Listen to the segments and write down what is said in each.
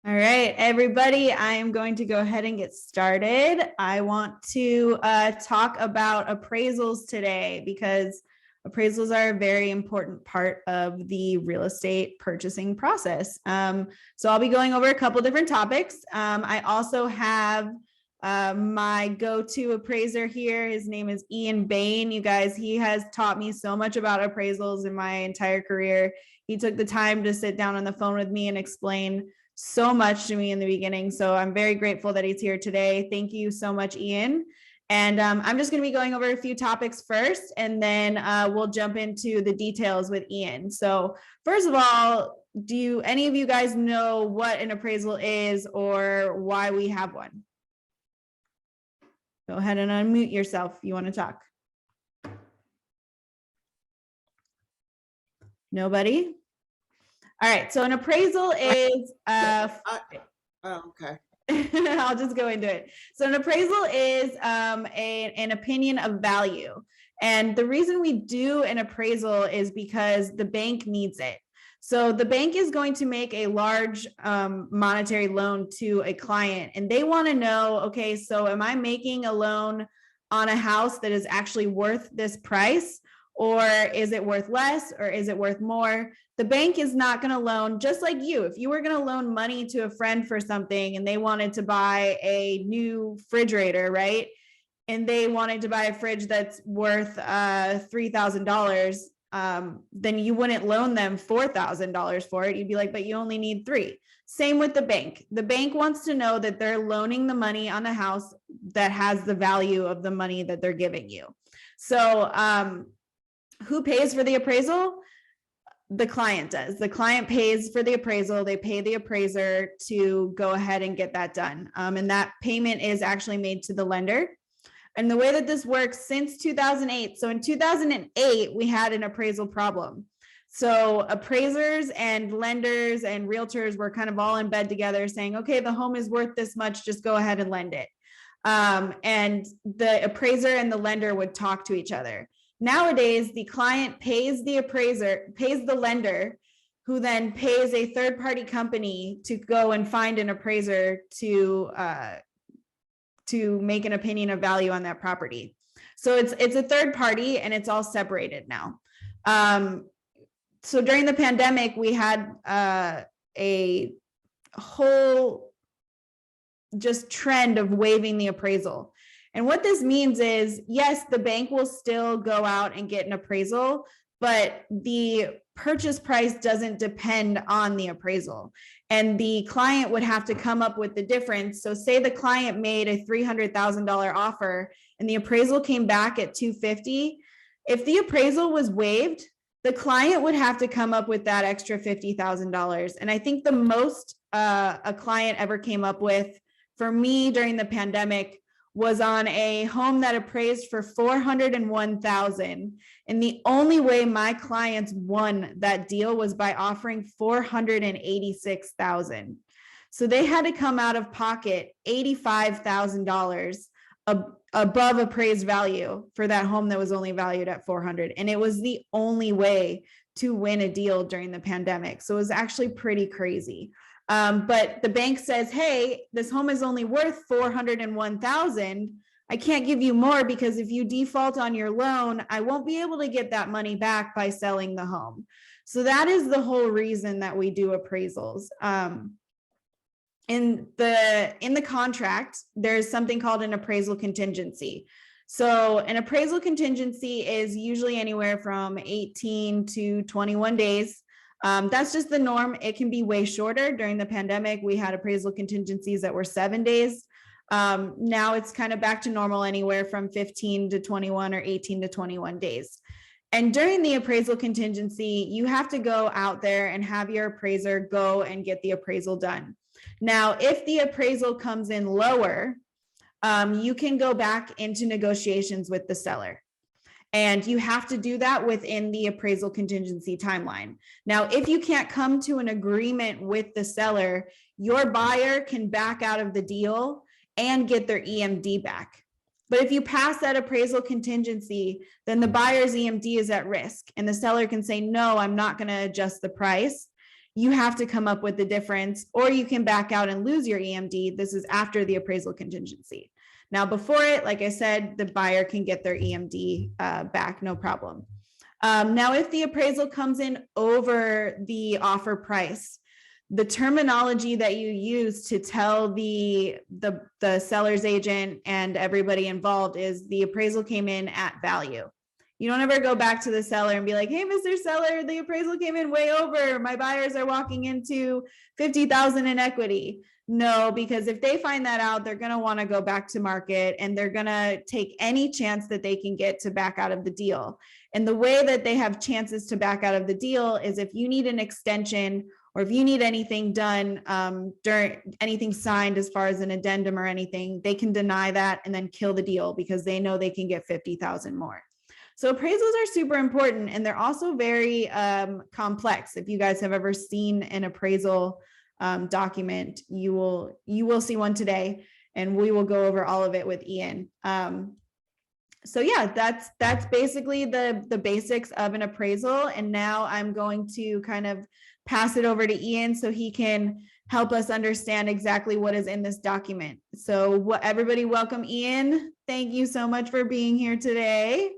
All right, everybody, I am going to go ahead and get started. I want to talk about appraisals today because appraisals are a very important part of the real estate purchasing process. So I'll be going over a couple different topics. I also have my go-to appraiser here. His name is Ian Bain. You guys, he has taught me so much about appraisals in my entire career. He took the time to sit down on the phone with me and explain so much to me in the beginning. So I'm very grateful that he's here today. Thank you so much, Ian. And I'm just going to be going over a few topics first, and then we'll jump into the details with Ian. So first of all, do any of you guys know what an appraisal is or why we have one? Go ahead and unmute yourself if you want to talk. Nobody? All right, so an appraisal is okay. I'll just go into it. So an appraisal is an opinion of value. And the reason we do an appraisal is because the bank needs it. So the bank is going to make a large monetary loan to a client, and they want to know, okay, so am I making a loan on a house that is actually worth this price? Or is it worth less, or is it worth more? The bank is not going to loan, just like you. If you were going to loan money to a friend for something and they wanted to buy a new refrigerator, right? And they wanted to buy a fridge that's worth $3,000, then you wouldn't loan them $4,000 for it. You'd be like, but you only need $3,000. Same with the bank. The bank wants to know that they're loaning the money on the house that has the value of the money that they're giving you. So, who pays for the appraisal? The client does. The client pays for the appraisal. They pay the appraiser to go ahead and get that done. And that payment is actually made to the lender. And the way that this works since 2008. So in 2008, we had an appraisal problem. So appraisers and lenders and realtors were kind of all in bed together saying, okay, the home is worth this much, just go ahead and lend it. And the appraiser and the lender would talk to each other. Nowadays, the client pays the appraiser, pays the lender, who then pays a third-party company to go and find an appraiser to make an opinion of value on that property. So it's a third party, and it's all separated now. So during the pandemic, we had a whole just trend of waiving the appraisal. And what this means is, yes, the bank will still go out and get an appraisal, but the purchase price doesn't depend on the appraisal. And the client would have to come up with the difference. So say the client made a $300,000 offer and the appraisal came back at $250,000. If the appraisal was waived, the client would have to come up with that extra $50,000. And I think the most a client ever came up with for me during the pandemic was on a home that appraised for $401,000. And the only way my clients won that deal was by offering $486,000. So they had to come out of pocket $85,000 above appraised value for that home that was only valued at $400,000. And it was the only way to win a deal during the pandemic. So it was actually pretty crazy. But the bank says, hey, this home is only worth $401,000. I can't give you more because if you default on your loan, I won't be able to get that money back by selling the home. So that is the whole reason that we do appraisals. In the contract, there's something called an appraisal contingency. So an appraisal contingency is usually anywhere from 18 to 21 days. That's just the norm. It can be way shorter. During the pandemic, we had appraisal contingencies that were 7 days. Now it's kind of back to normal, anywhere from 15 to 21 or 18 to 21 days. And during the appraisal contingency, you have to go out there and have your appraiser go and get the appraisal done. Now, if the appraisal comes in lower, you can go back into negotiations with the seller. And you have to do that within the appraisal contingency timeline. Now, if you can't come to an agreement with the seller, your buyer can back out of the deal and get their EMD back. But if you pass that appraisal contingency, then the buyer's EMD is at risk, and the seller can say, no, I'm not going to adjust the price. you have to come up with the difference, or you can back out and lose your EMD. This is after the appraisal contingency. Now, before it, like I said, the buyer can get their EMD back, no problem. Now, if the appraisal comes in over the offer price, the terminology that you use to tell the seller's agent and everybody involved is the appraisal came in at value. You don't ever go back to the seller and be like, hey, Mr. Seller, the appraisal came in way over. My buyers are walking into 50,000 in equity. No, because if they find that out, they're going to want to go back to market and they're going to take any chance that they can get to back out of the deal. And the way that they have chances to back out of the deal is if you need an extension or if you need anything done during anything signed as far as an addendum or anything, they can deny that and then kill the deal because they know they can get 50,000 more. So appraisals are super important, and they're also very complex. If you guys have ever seen an appraisal document, you will see one today, and we will go over all of it with Ian. So yeah, that's basically the basics of an appraisal. And now I'm going to kind of pass it over to Ian so he can help us understand exactly what is in this document. So everybody, welcome Ian. Thank you so much for being here today.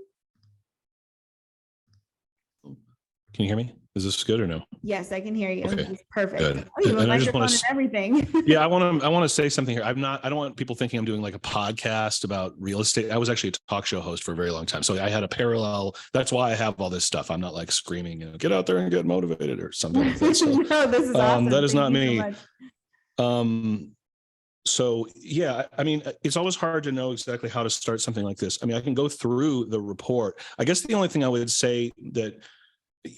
Can you hear me? Is this good or no? Yes, I can hear you. Okay. This is perfect. Good. Oh, you have a And I just microphone want and to, everything. yeah, I want to say something here. I don't want people thinking I'm doing like a podcast about real estate. I was actually a talk show host for a very long time. So I had a parallel. That's why I have all this stuff. I'm not like screaming, get out there and get motivated or something like that. So, no, this is awesome. That is Thank not you me. so much. So yeah, I mean, it's always hard to know exactly how to start something like this. I mean, I can go through the report. I guess the only thing I would say that,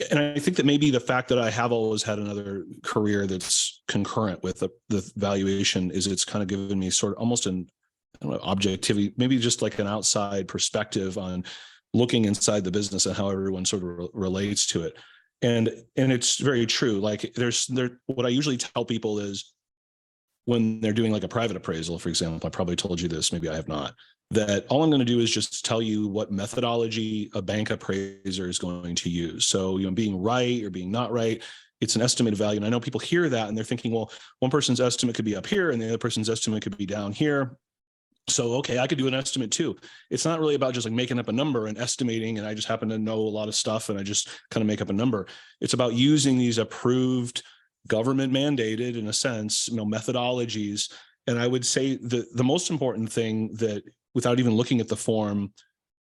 and I think that maybe the fact that I have always had another career that's concurrent with the valuation is it's kind of given me sort of almost an, I don't know, objectivity, maybe just like an outside perspective on looking inside the business and how everyone sort of relates to it. And it's very true. Like what I usually tell people is when they're doing like a private appraisal, for example, I probably told you this, maybe I have not, that all I'm going to do is just tell you what methodology a bank appraiser is going to use. So, being right or being not right, it's an estimated value. And I know people hear that and they're thinking, well, one person's estimate could be up here and the other person's estimate could be down here. So, okay, I could do an estimate too. It's not really about just like making up a number and estimating. And I just happen to know a lot of stuff and I just kind of make up a number. It's about using these approved, government mandated, in a sense, methodologies. And I would say the most important thing that, without even looking at the form,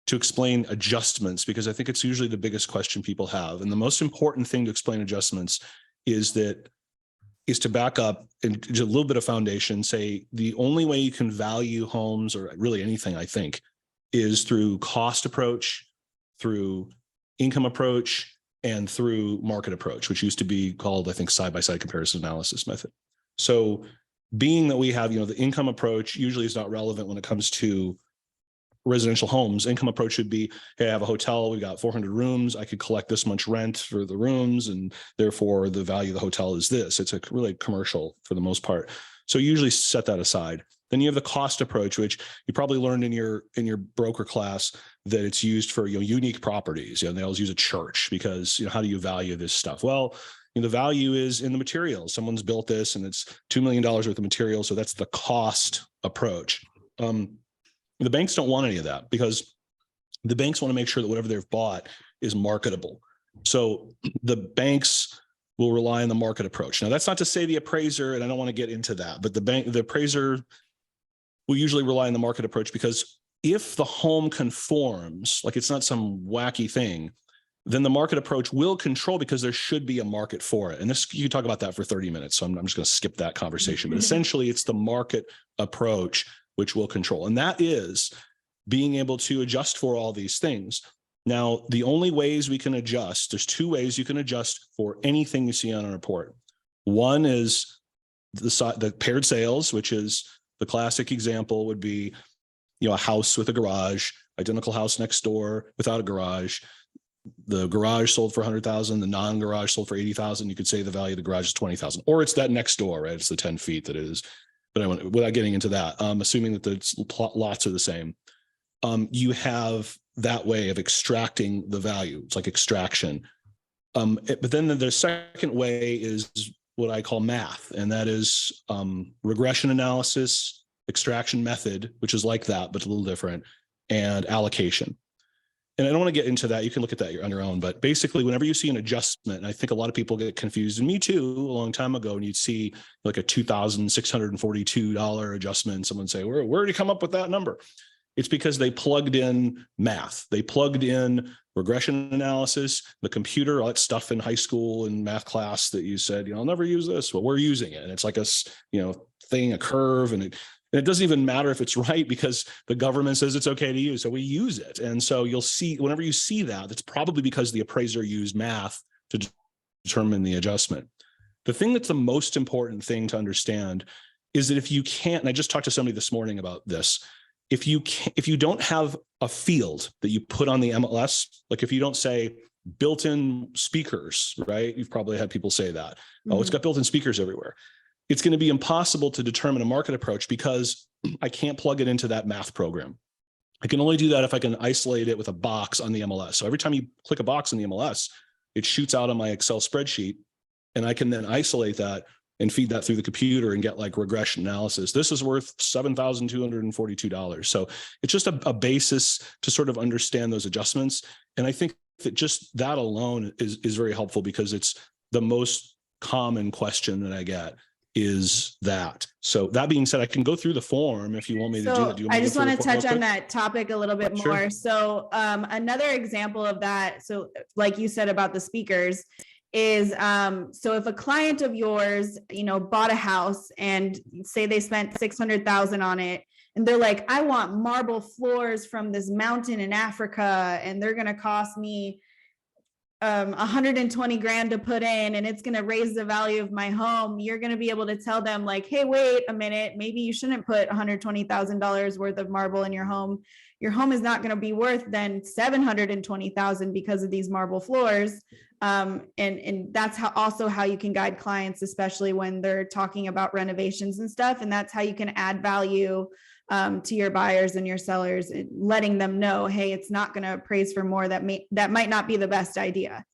to explain adjustments, because I think it's usually the biggest question people have. And the most important thing to explain adjustments is to back up and just a little bit of foundation, say the only way you can value homes or really anything, I think, is through cost approach, through income approach, and through market approach, which used to be called, I think, side-by-side comparison analysis method. So being that we have, the income approach usually is not relevant when it comes to residential homes. Income approach should be, hey, I have a hotel, we got 400 rooms, I could collect this much rent for the rooms, and therefore the value of the hotel is this. It's a really commercial for the most part. So you usually set that aside. Then you have the cost approach, which you probably learned in your broker class that it's used for unique properties. They always use a church because how do you value this stuff? Well, the value is in the materials. Someone's built this and it's $2 million worth of material. So that's the cost approach. The banks don't want any of that because the banks want to make sure that whatever they've bought is marketable. So the banks will rely on the market approach. Now, that's not to say the appraiser, and I don't want to get into that, but the appraiser will usually rely on the market approach because if the home conforms, like it's not some wacky thing, then the market approach will control because there should be a market for it. And this, you talk about that for 30 minutes. So I'm just going to skip that conversation, but essentially it's the market approach which will control. And that is being able to adjust for all these things. Now, the only ways we can adjust, there's two ways you can adjust for anything you see on a report. One is the paired sales, which is the classic example would be, a house with a garage, identical house next door without a garage. The garage sold for 100,000, the non-garage sold for 80,000. You could say the value of the garage is 20,000, or it's that next door, right? It's the 10 feet that it is. But without getting into that, assuming that the lots are the same, you have that way of extracting the value. It's like extraction. But then the second way is what I call math, and that is regression analysis, extraction method, which is like that, but a little different, and allocation. And I don't want to get into that. You can look at that on your own. But basically, whenever you see an adjustment, and I think a lot of people get confused, and me too, a long time ago, and you'd see like a $2,642 adjustment, and someone say, where did you come up with that number? It's because they plugged in math. They plugged in regression analysis, the computer, all that stuff in high school and math class that you said, I'll never use this. Well, we're using it. And it's like a, thing, a curve, and it doesn't even matter if it's right because the government says it's okay to use. So we use it. And so you'll see, whenever you see that, that's probably because the appraiser used math to determine the adjustment. The thing that's the most important thing to understand is that if you can't, and I just talked to somebody this morning about this, if you don't have a field that you put on the MLS, like if you don't say built-in speakers, right? You've probably had people say that. Oh, it's got built-in speakers everywhere. It's going to be impossible to determine a market approach because I can't plug it into that math program. I can only do that if I can isolate it with a box on the MLS. So every time you click a box in the MLS, it shoots out on my Excel spreadsheet, and I can then isolate that and feed that through the computer and get like regression analysis. This is worth $7,242. So it's just a basis to sort of understand those adjustments. And I think that just that alone is very helpful because it's the most common question that I get is that. So that being said, I can go through the form if you want me to do that. I just want to touch on that topic a little bit more. Sure. So another example of that, so like you said about the speakers, is so if a client of yours, bought a house and say they spent $600,000 on it, and they're like, I want marble floors from this mountain in Africa, and they're going to cost me 120 grand to put in, and it's going to raise the value of my home. You're going to be able to tell them like, hey, wait a minute, maybe you shouldn't put $120,000 worth of marble in your home. Your home is not going to be worth then $720,000 because of these marble floors. And that's also how you can guide clients, especially when they're talking about renovations and stuff. And that's how you can add value to your buyers and your sellers, letting them know, hey, it's not going to appraise for more. That might not be the best idea.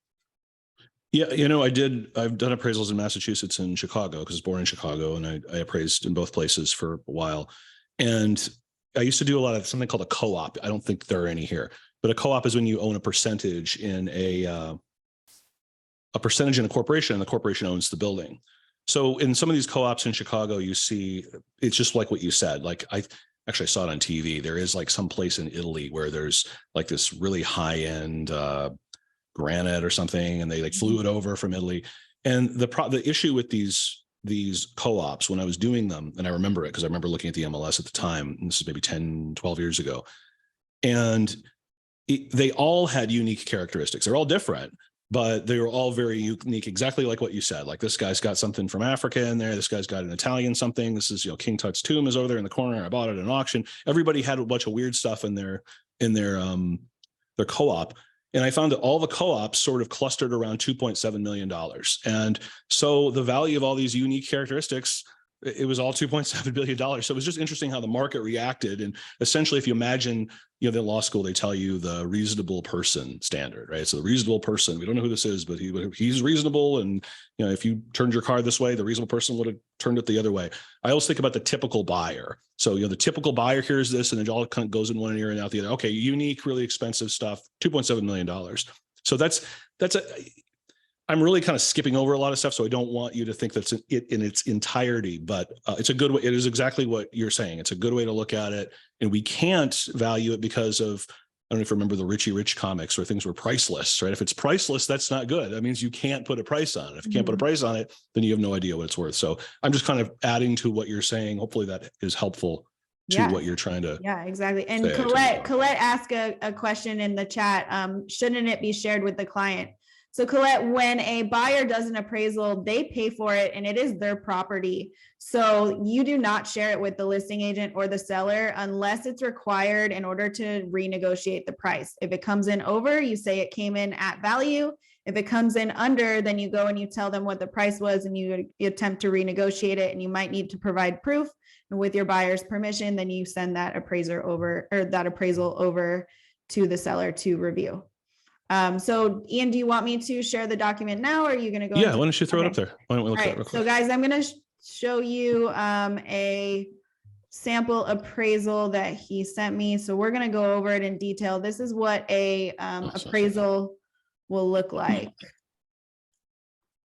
Yeah, I've done appraisals in Massachusetts and Chicago because I was born in Chicago, and I appraised in both places for a while. And I used to do a lot of something called a co-op. I don't think there are any here, but a co-op is when you own a percentage in a percentage in a corporation, and the corporation owns the building. So in some of these co-ops in Chicago, you see, it's just like what you said. Like I saw it on TV. There is like some place in Italy where there's like this really high-end granite or something, and they like flew it over from Italy. And the issue with these co-ops when I was doing them, and I remember it because I remember looking at the MLS at the time, and this is maybe 10, 12 years ago, and they all had unique characteristics. They're all different, but they were all very unique, exactly like what you said. Like this guy's got something from Africa in there. This guy's got an Italian something. This is, King Tut's tomb is over there in the corner. I bought it at an auction. Everybody had a bunch of weird stuff in their co-op. And I found that all the co-ops sort of clustered around $2.7 million. And so the value of all these unique characteristics, it was all $2.7 billion. So it was just interesting how the market reacted. And essentially, if you imagine, the law school, they tell you the reasonable person standard, right? So the reasonable person, we don't know who this is, but he's reasonable. And, if you turned your car this way, the reasonable person would have turned it the other way. I always think about the typical buyer. So, the typical buyer hears this and it all kind of goes in one ear and out the other. Okay, unique, really expensive stuff, $2.7 million. So I'm really kind of skipping over a lot of stuff, so I don't want you to think that's it in its entirety, but it's a good way. It is exactly what you're saying. It's a good way to look at it, and we can't value it because of, I don't know if you remember the Richie Rich comics where things were priceless, right? If it's priceless, that's not good. That means you can't put a price on it. If you can't put a price on it, then you have no idea what it's worth. So I'm just kind of adding to what you're saying. Hopefully that is helpful to what you're trying to. Yeah, exactly. And Colette asked a question in the chat. Shouldn't it be shared with the client? So Colette, when a buyer does an appraisal, they pay for it and it is their property. So you do not share it with the listing agent or the seller unless it's required in order to renegotiate the price. If it comes in over, you say it came in at value. If it comes in under, then you go and you tell them what the price was and you attempt to renegotiate it, and you might need to provide proof. And with your buyer's permission, then you send that appraisal over to the seller to review. So Ian, do you want me to share the document now, or are you going to go? Yeah, why don't you throw it up Okay. there? Why don't we look All at right, it real so quick? guys, I'm going to show you a sample appraisal that he sent me. So we're going to go over it in detail. This is what a appraisal will look like.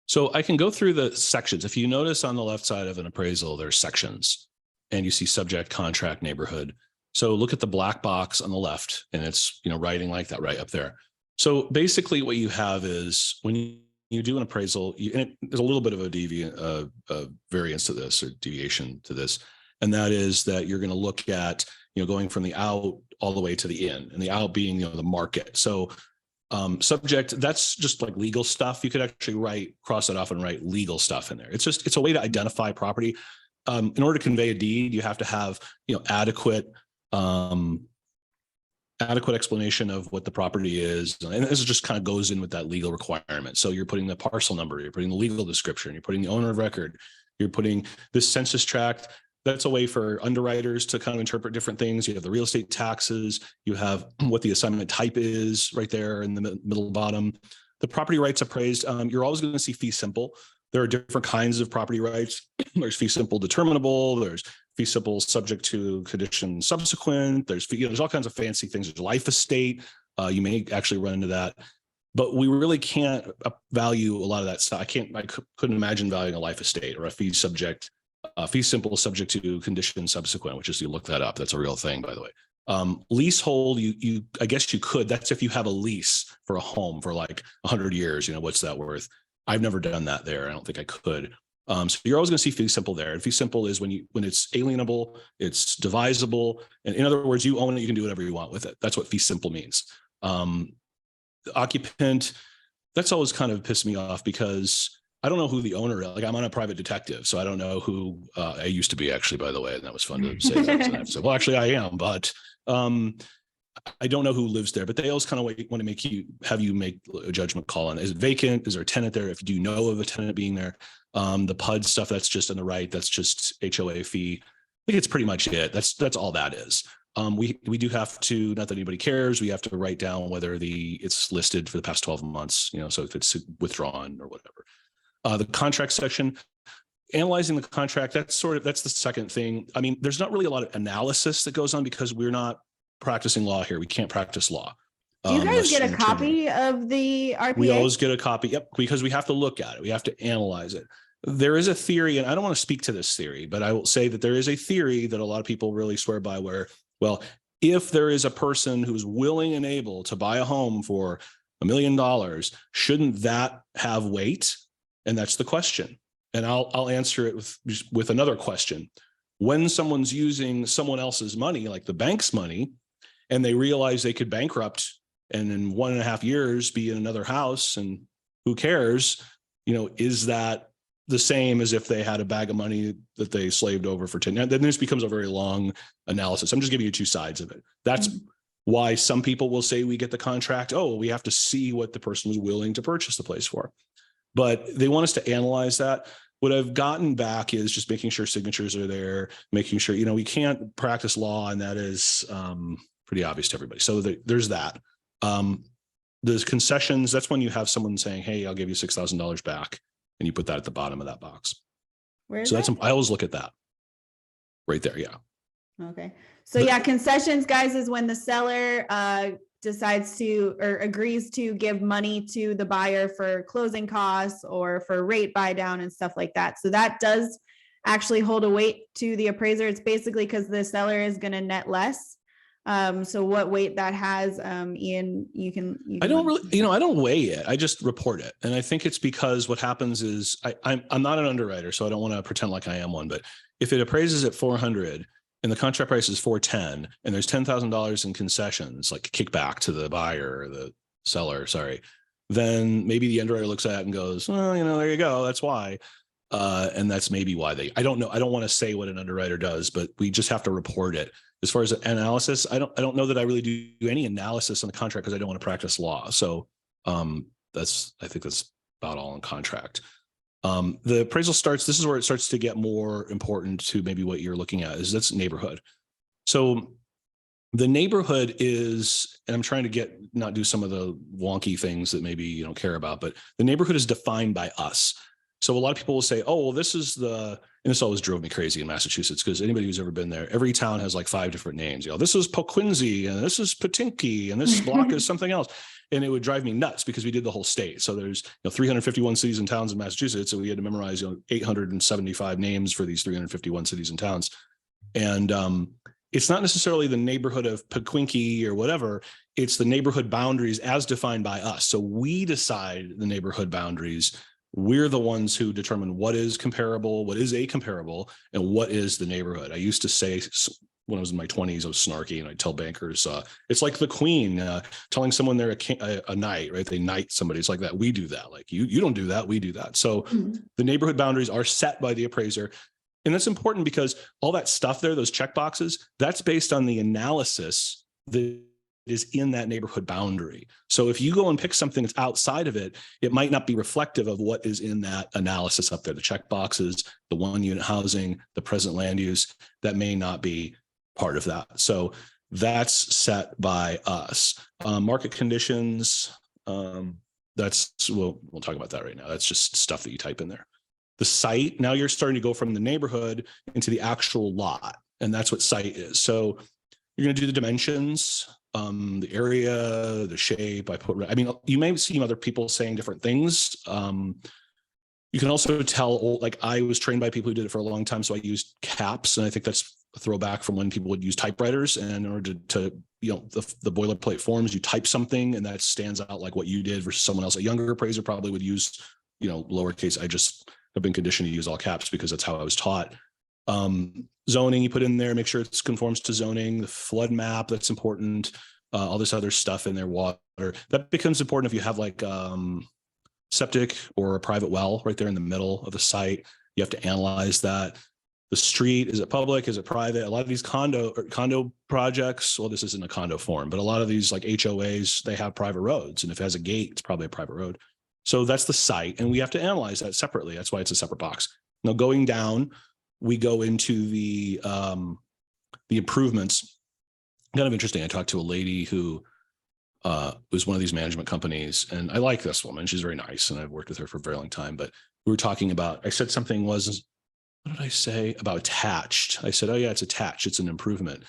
So I can go through the sections. If you notice on the left side of an appraisal, there's sections, and you see subject, contract, neighborhood. So look at the black box on the left, and it's, you know, writing like that right up there. So basically what you have is when you do an appraisal, there's a little bit of a variance to this, or deviation to this. And that is that you're going to look at, you know, going from the out all the way to the in, and the out being, you know, the market. So subject, that's just like legal stuff. You could actually cross it off and write legal stuff in there. It's a way to identify property. In order to convey a deed, you have to have, you know, adequate explanation of what the property is. And this just kind of goes in with that legal requirement. So you're putting the parcel number, you're putting the legal description, you're putting the owner of record, you're putting this census tract. That's a way for underwriters to kind of interpret different things. You have the real estate taxes, you have what the assignment type is right there in the middle bottom. The property rights appraised, you're always going to see fee simple. There are different kinds of property rights. There's fee simple determinable, there's fee simple subject to condition subsequent, there's all kinds of fancy things. There's life estate. You may actually run into that, but we really can't value a lot of that stuff. I couldn't imagine valuing a life estate or a fee simple subject to condition subsequent, which is, you look that up. That's a real thing, by the way. Leasehold, I guess you could. That's if you have a lease for a home for like 100 years. You know, what's that worth? I've never done that there. I don't think I could. So you're always going to see fee simple there. And fee simple is when it's alienable, it's divisible, and in other words, you own it. You can do whatever you want with it. That's what fee simple means. Occupant, that's always kind of pissed me off because I don't know who the owner is. Like, I'm on a private detective, so I don't know who I used to be, actually, by the way, and that was fun to say that. I have to say, well, actually I am, but I don't know who lives there, but they always kind of want to have you make a judgment call on, is it vacant? Is there a tenant there? If you do know of a tenant being there, the PUD stuff, that's just on the right. That's just HOA fee. I think it's pretty much it. That's all that is. We do have to, not that anybody cares, we have to write down whether it's listed for the past 12 months, you know, so if it's withdrawn or whatever. The contract section, analyzing the contract, that's the second thing. I mean, there's not really a lot of analysis that goes on because we're not practicing law here. We can't practice law. Do you guys get a copy of the RPA? We always get a copy. Yep, because we have to look at it. We have to analyze it. There is a theory, and I don't want to speak to this theory, but I will say that there is a theory that a lot of people really swear by where, well, if there is a person who's willing and able to buy a home for $1 million, shouldn't that have weight? And that's the question. And I'll answer it with another question. When someone's using someone else's money, like the bank's money, and they realize they could bankrupt and in 1.5 years be in another house, and who cares, you know, is that the same as if they had a bag of money that they slaved over for 10 years? Then this becomes a very long analysis. I'm just giving you two sides of it. That's why some people will say we get the contract. Oh, we have to see what the person was willing to purchase the place for. But they want us to analyze that. What I've gotten back is just making sure signatures are there, making sure, you know, we can't practice law, and that is pretty obvious to everybody. So there's that. There's concessions. That's when you have someone saying, hey, I'll give you $6,000 back. And you put that at the bottom of that box. Where is so that? I always look at that right there. Yeah. Okay. So yeah, concessions, guys, is when the seller decides to or agrees to give money to the buyer for closing costs or for rate buy down and stuff like that. So that does actually hold a weight to the appraiser. It's basically because the seller is going to net less. So what weight that has, Ian, you can I don't really, you know, I don't weigh it. I just report it. And I think it's because what happens is I'm not an underwriter, so I don't want to pretend like I am one, but if it appraises at 400 and the contract price is 410 and there's $10,000 in concessions, like kickback to the buyer or the seller, then maybe the underwriter looks at it and goes, well, you know, there you go. That's why. And that's maybe why I don't know. I don't want to say what an underwriter does, but we just have to report it. As far as analysis, I don't know that I really do any analysis on the contract because I don't want to practice law. So I think that's about all on contract. The appraisal starts, this is where it starts to get more important to maybe what you're looking at, is that's neighborhood. So The neighborhood is, and I'm trying to not do some of the wonky things that maybe you don't care about, but the neighborhood is defined by us. So a lot of people will say, oh, well, this is and this always drove me crazy in Massachusetts, because anybody who's ever been there, every town has like 5 different names. This is Poquincy, and this is Patinky, and this block is something else. And it would drive me nuts because we did the whole state. So there's 351 cities and towns in Massachusetts, and we had to memorize 875 names for these 351 cities and towns. And it's not necessarily the neighborhood of Paquinky or whatever. It's the neighborhood boundaries as defined by us. So we decide the neighborhood boundaries. We're the ones who determine what is comparable, what is a comparable, and what is the neighborhood. I used to say, when I was in my 20s, I was snarky, and I'd tell bankers, it's like the queen telling someone they're a knight, right? They knight somebody. It's like that. We do that. Like you don't do that. We do that. So the neighborhood boundaries are set by the appraiser. And that's important because all that stuff there, those check boxes, that's based on the analysis that is in that neighborhood boundary. So if you go and pick something that's outside of it, it might not be reflective of what is in that analysis up there. The check boxes, the 1-unit housing, the present land use, that may not be part of that. So that's set by us. Market conditions, we'll talk about that right now. That's just stuff that you type in there. The site, now you're starting to go from the neighborhood into the actual lot, and that's what site is. So you're going to do the dimensions, the area, the shape. You may see other people saying different things. You can also tell, like I was trained by people who did it for a long time, so I used caps, and I think that's a throwback from when people would use typewriters. And in order to the boilerplate forms, you type something, and that stands out like what you did versus someone else. A younger appraiser probably would use, lowercase. I just have been conditioned to use all caps because that's how I was taught. Zoning, you put in there, make sure it conforms to zoning. The flood map, that's important. All this other stuff in there, water, that becomes important if you have like septic or a private well right there in the middle of the site. You have to analyze that. The street, is it public? Is it private? A lot of these condo projects, well, this isn't a condo form, but a lot of these like HOAs, they have private roads. And if it has a gate, it's probably a private road. So that's the site, and we have to analyze that separately. That's why it's a separate box. Now going down, we go into the improvements. Kind of interesting. I talked to a lady who was one of these management companies, and I like this woman. She's very nice, and I've worked with her for a very long time. But we were talking about, I said something what did I say about attached? I said, oh yeah, it's attached. It's an improvement.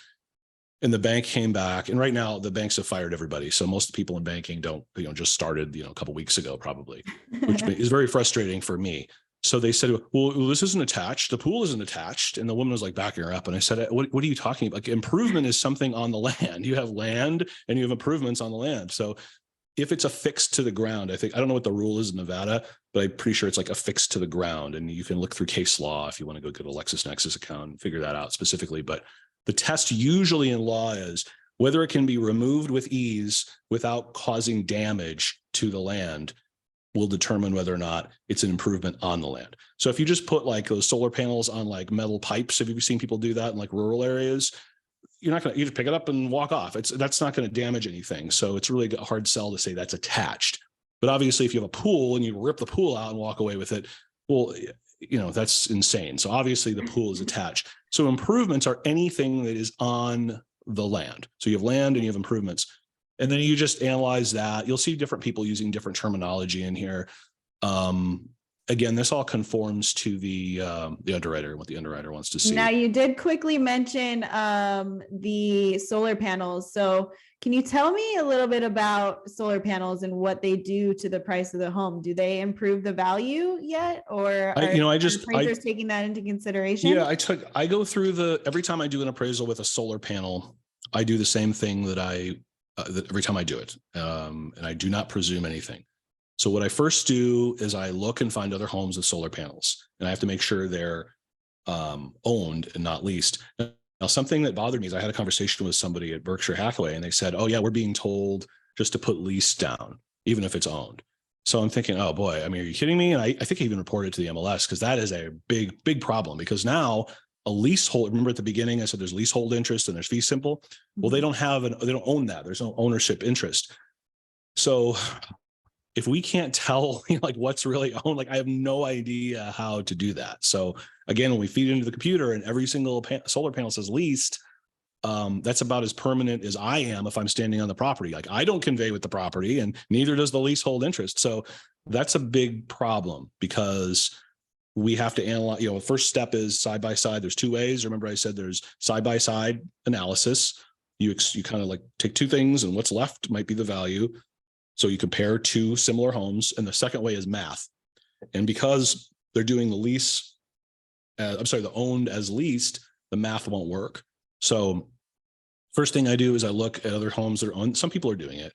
And the bank came back, and right now the banks have fired everybody. So most people in banking just started, a couple of weeks ago, probably, which is very frustrating for me. So they said, well, this isn't attached. The pool isn't attached. And the woman was like backing her up. And I said, what are you talking about? Like, improvement is something on the land. You have land and you have improvements on the land. So if it's affixed to the ground, I don't know what the rule is in Nevada, but I'm pretty sure it's like affixed to the ground. And you can look through case law if you want to go get a LexisNexis account and figure that out specifically. But the test usually in law is whether it can be removed with ease without causing damage to the land will determine whether or not it's an improvement on the land. So if you just put like those solar panels on like metal pipes, have you seen people do that in like rural areas? You just pick it up and walk off. That's not going to damage anything. So it's really a hard sell to say that's attached. But obviously if you have a pool and you rip the pool out and walk away with it, well, that's insane. So obviously the pool is attached. So improvements are anything that is on the land. So you have land and you have improvements. And then you just analyze that. You'll see different people using different terminology in here. Again, this all conforms to the underwriter and what the underwriter wants to see. Now, you did quickly mention the solar panels. So can you tell me a little bit about solar panels and what they do to the price of the home? Do they improve the value yet? Or are appraisers taking that into consideration? Yeah, I go through every time I do an appraisal with a solar panel, I do the same thing that every time I do it. And I do not presume anything. So what I first do is I look and find other homes with solar panels, and I have to make sure they're owned and not leased. Now, something that bothered me is I had a conversation with somebody at Berkshire Hathaway, and they said, oh yeah, we're being told just to put lease down, even if it's owned. So I'm thinking, oh boy, are you kidding me? And I think I even reported to the MLS, because that is a big, big problem, because now a leasehold, remember at the beginning, I said there's leasehold interest and there's fee simple. Well, they don't own that. There's no ownership interest. So if we can't tell like what's really owned, like I have no idea how to do that. So again, when we feed into the computer and every single solar panel says leased, that's about as permanent as I am if I'm standing on the property. Like I don't convey with the property and neither does the leasehold interest. So that's a big problem because we have to analyze, the first step is side by side. There's two ways. Remember I said there's side by side analysis. You kind of like take two things and what's left might be the value. So you compare two similar homes. And the second way is math. And because they're doing the lease, the owned as leased, the math won't work. So first thing I do is I look at other homes that are owned. Some people are doing it.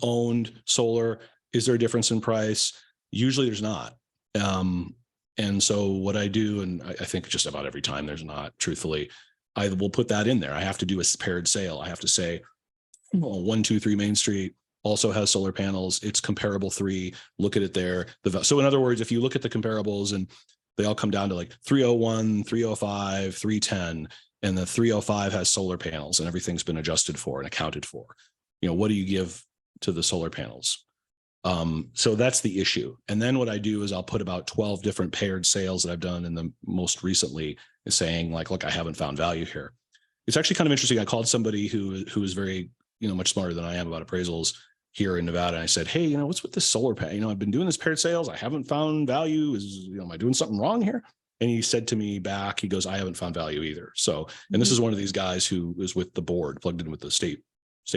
Owned, solar, is there a difference in price? Usually there's not. And so what I do, and I think just about every time there's not, truthfully, I will put that in there. I have to do a paired sale. I have to say, 123 Main Street also has solar panels. It's comparable 3. Look at it there. So in other words, if you look at the comparables and they all come down to like 301, 305, 310, and the 305 has solar panels and everything's been adjusted for and accounted for. What do you give to the solar panels? So that's the issue. And then what I do is I'll put about 12 different paired sales that I've done in the most recently saying like, look, I haven't found value here. It's actually kind of interesting. I called somebody who is very, much smarter than I am about appraisals here in Nevada. And I said, hey, what's with this solar panel? I've been doing this paired sales. I haven't found value. Am I doing something wrong here? And he said to me back, he goes, I haven't found value either. So, and this is one of these guys who is with the board, plugged in with the state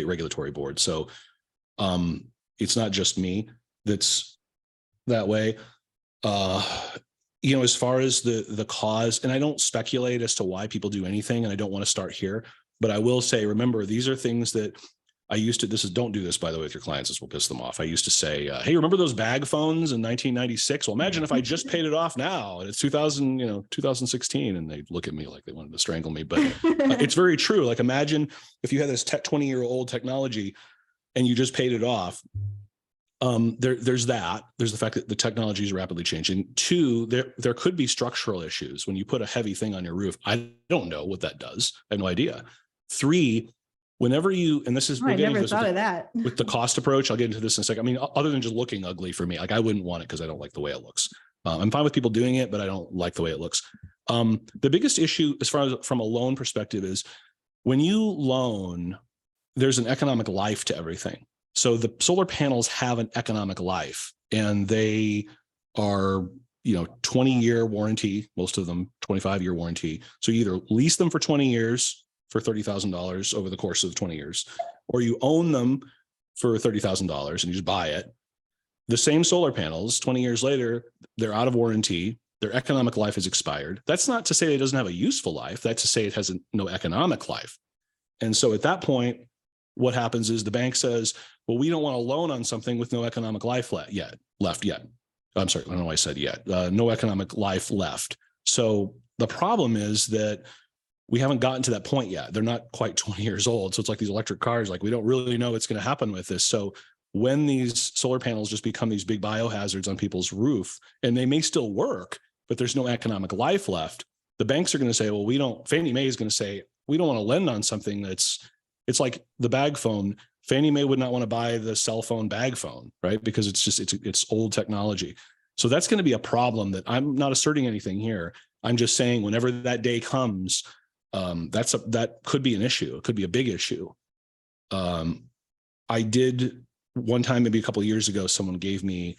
regulatory board. So, it's not just me that's that way. As far as the cause, and I don't speculate as to why people do anything, and I don't want to start here, but I will say, remember, these are things that I used to, don't do this, by the way, with your clients, this will piss them off. I used to say, hey, remember those bag phones in 1996? Well, imagine if I just paid it off now and it's 2016, and they look at me like they wanted to strangle me, but it's very true. Like imagine if you had this 20-year-old technology and you just paid it off. There's the fact that the technology is rapidly changing. 2, there could be structural issues when you put a heavy thing on your roof. I don't know what that does. I have no idea. 3, whenever you, and this is, I never thought of that with the cost approach. I'll get into this in a second. I mean, other than just looking ugly for me, like I wouldn't want it because I don't like the way it looks. I'm fine with people doing it, but I don't like the way it looks. The biggest issue as far as from a loan perspective is when you loan, there's an economic life to everything. So the solar panels have an economic life and they are, 20-year warranty, most of them 25-year warranty. So you either lease them for 20 years for $30,000 over the course of 20 years, or you own them for $30,000 and you just buy it. The same solar panels, 20 years later, they're out of warranty. Their economic life has expired. That's not to say it doesn't have a useful life. That's to say it has no economic life. And so at that point, what happens is the bank says, well, we don't want to loan on something with no economic life left yet. I'm sorry, I don't know why I said yet. No economic life left. So the problem is that we haven't gotten to that point yet. They're not quite 20 years old. So it's like these electric cars, like we don't really know what's going to happen with this. So when these solar panels just become these big biohazards on people's roof, and they may still work, but there's no economic life left, the banks are going to say, well, Fannie Mae is going to say, we don't want to lend on something it's like the bag phone. Fannie Mae would not want to buy the cell phone bag phone, right? Because it's old technology. So that's going to be a problem that I'm not asserting anything here. I'm just saying whenever that day comes, that could be an issue. It could be a big issue. I did one time, maybe a couple of years ago, someone gave me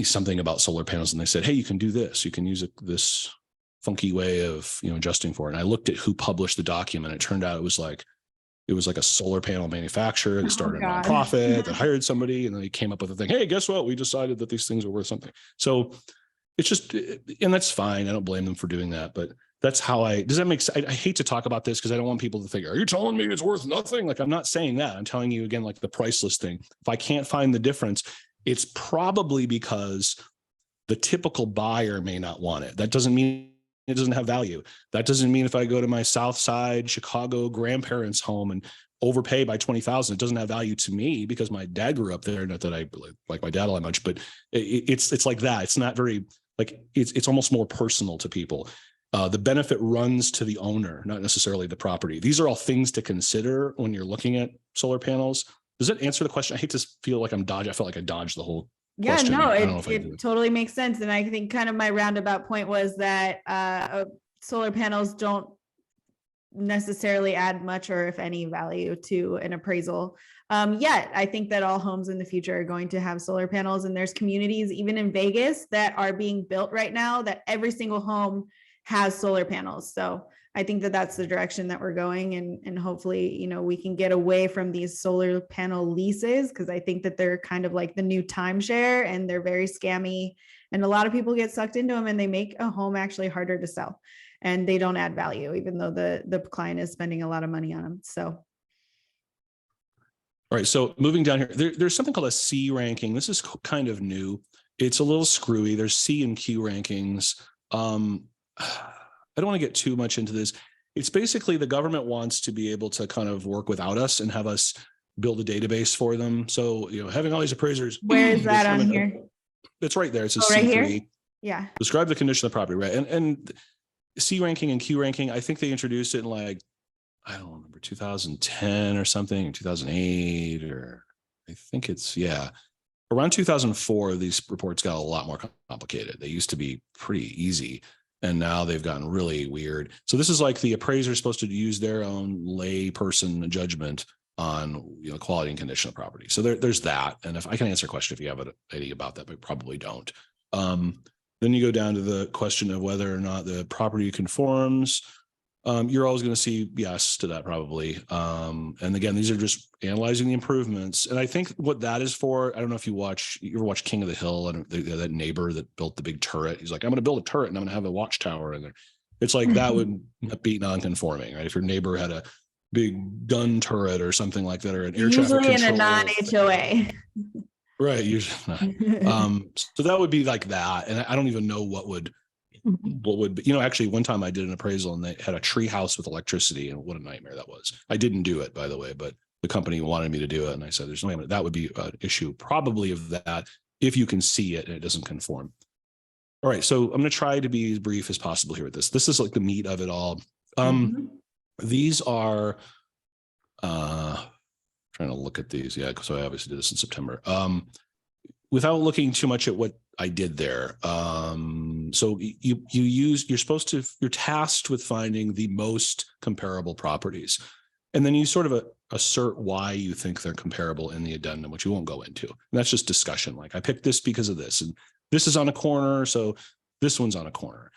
something about solar panels and they said, hey, you can do this. You can use this funky way of, adjusting for it. And I looked at who published the document. It turned out it was like a solar panel manufacturer that started a nonprofit that hired somebody. And then they came up with a thing. Hey, guess what? We decided that these things are worth something. So it's just, and that's fine. I don't blame them for doing that, but that's how does that make sense? I hate to talk about this because I don't want people to think, are you telling me it's worth nothing? Like, I'm not saying that. I'm telling you again, like the priceless thing. If I can't find the difference, it's probably because the typical buyer may not want it. That doesn't mean it doesn't have value. That doesn't mean if I go to my South Side Chicago grandparents' home and overpay by $20,000, it doesn't have value to me because my dad grew up there. Not that I like my dad all that much, but it's like that. It's not very like it's almost more personal to people. The benefit runs to the owner, not necessarily the property. These are all things to consider when you're looking at solar panels. Does that answer the question? I hate to feel like I'm dodging. I felt like I dodged the whole question. No, it totally makes sense. And I think kind of my roundabout point was that solar panels necessarily add much or if any value to an appraisal. Yet I think that all homes in the future are going to have solar panels, and there's communities even in Vegas that are being built right now that every single home has solar panels. So I think that that's the direction that we're going, and hopefully, you know, we can get away from these solar panel leases, because I think that they're kind of like the new timeshare and they're very scammy, and a lot of people get sucked into them and they make a home actually harder to sell, and they don't add value, even though the client is spending a lot of money on them. So. All right, so moving down here, there's something called a C ranking. This is kind of new. It's a little screwy. There's C and Q rankings. I don't want to get too much into this. It's basically the government wants to be able to kind of work without us and have us build a database for them. So, you know, having all these appraisers. Where is that on here? It's right there. It's a right C3. here? Yeah. Describe the condition of the property, right? And C ranking and Q ranking, I think they introduced it in like, I don't remember, 2010 or something, 2008, or I think it's, yeah. Around 2004, these reports got a lot more complicated. They used to be pretty easy, and now they've gotten really weird. So this is like the appraiser is supposed to use their own lay person judgment on, you know, quality and condition of property. So there's that. And if I can answer a question if you have an idea about that, but probably don't. Then you go down to the question of whether or not the property conforms. You're always going to see yes to that probably. And again, these are just analyzing the improvements. And I think what that is for, I don't know if you ever watch King of the Hill, and that neighbor that built the big turret. He's like, I'm going to build a turret and I'm going to have a watchtower in there. It's like that would be non-conforming, right? If your neighbor had a big gun turret or something like that, or an air traffic control. Usually in a non-HOA. Right. Usually not. So that would be like that. And I don't even know what would, you know, actually one time I did an appraisal and they had a tree house with electricity, and what a nightmare that was. I didn't do it, by the way, but the company wanted me to do it. And I said, there's no way that would be an issue probably of that if you can see it and it doesn't conform. All right. So I'm going to try to be as brief as possible here with this. This is like the meat of it all. These are, trying to look at these. Yeah. So I obviously did this in September. Without looking too much at what I did there. So you're tasked with finding the most comparable properties. And then you sort of assert why you think they're comparable in the addendum, which you won't go into. And that's just discussion. Like, I picked this because of this, and this is on a corner, so this one's on a corner.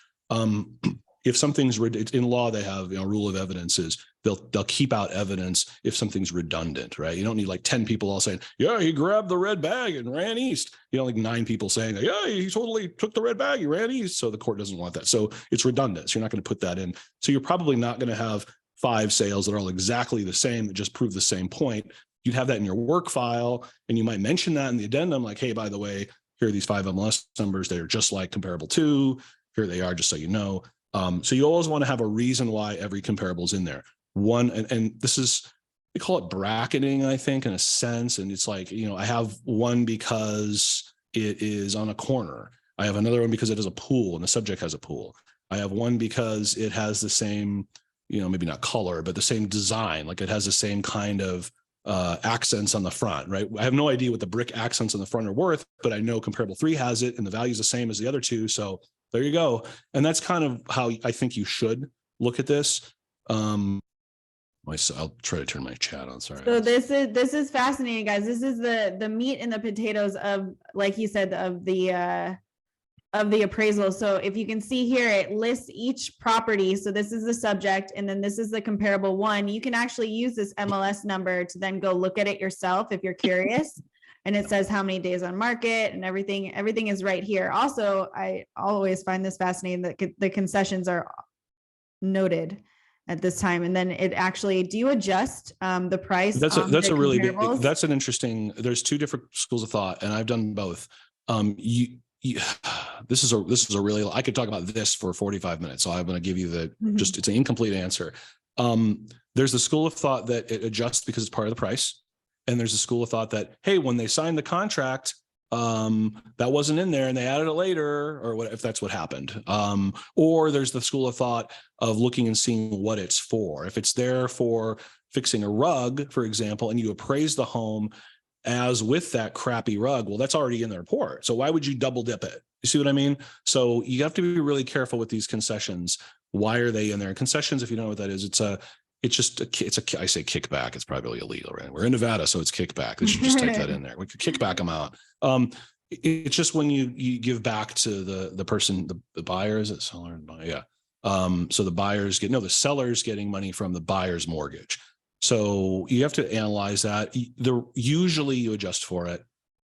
If something's in law, they have, you know, rule of evidence is they'll keep out evidence if something's redundant, right? You don't need like 10 people all saying, yeah, he grabbed the red bag and ran east. You know, like 9 people saying, yeah, he totally took the red bag, he ran east. So the court doesn't want that. So it's redundant. So you're not going to put that in. So you're probably not going to have 5 sales that are all exactly the same that just prove the same point. You'd have that in your work file, and you might mention that in the addendum, like, hey, by the way, here are these 5 MLS numbers. They are just like comparable to. Here they are, just so you know. So you always want to have a reason why every comparable is in there. One, and this is, we call it bracketing, I think, in a sense. And it's like, you know, I have one because it is on a corner. I have another one because it has a pool and the subject has a pool. I have one because it has the same, you know, maybe not color, but the same design. Like it has the same kind of accents on the front, right? I have no idea what the brick accents on the front are worth, but I know comparable 3 has it and the value is the same as the other 2. So there you go. And that's kind of how I think you should look at this. I'll try to turn my chat on. Sorry. So this is fascinating, guys. This is the meat and the potatoes of, like you said, of the appraisal. So if you can see here, it lists each property. So this is the subject, and then this is the comparable one. You can actually use this MLS number to then go look at it yourself if you're curious. And it says how many days on market and everything. Everything is right here. Also, I always find this fascinating that the concessions are noted at this time. And then it actually, do you adjust the price? That's a really big, that's an interesting, there's 2 different schools of thought, and I've done both. This is a really, I could talk about this for 45 minutes. So I'm going to give you just, it's an incomplete answer. There's the school of thought that it adjusts because it's part of the price. And there's a school of thought that, hey, when they signed the contract, that wasn't in there and they added it later, or what, if that's what happened. Or there's the school of thought of looking and seeing what it's for. If it's there for fixing a rug, for example, and you appraise the home as with that crappy rug, well, that's already in the report. So why would you double dip it? You see what I mean? So you have to be really careful with these concessions. Why are they in there? And concessions, if you don't know what that is, it's I say kickback. It's probably illegal, right? We're in Nevada, so it's kickback. They should just type that in there. We could kickback amount. It's just when you give back to the person, the buyer, is it seller? Yeah. So the seller's getting money from the buyer's mortgage. So you have to analyze that. Usually you adjust for it.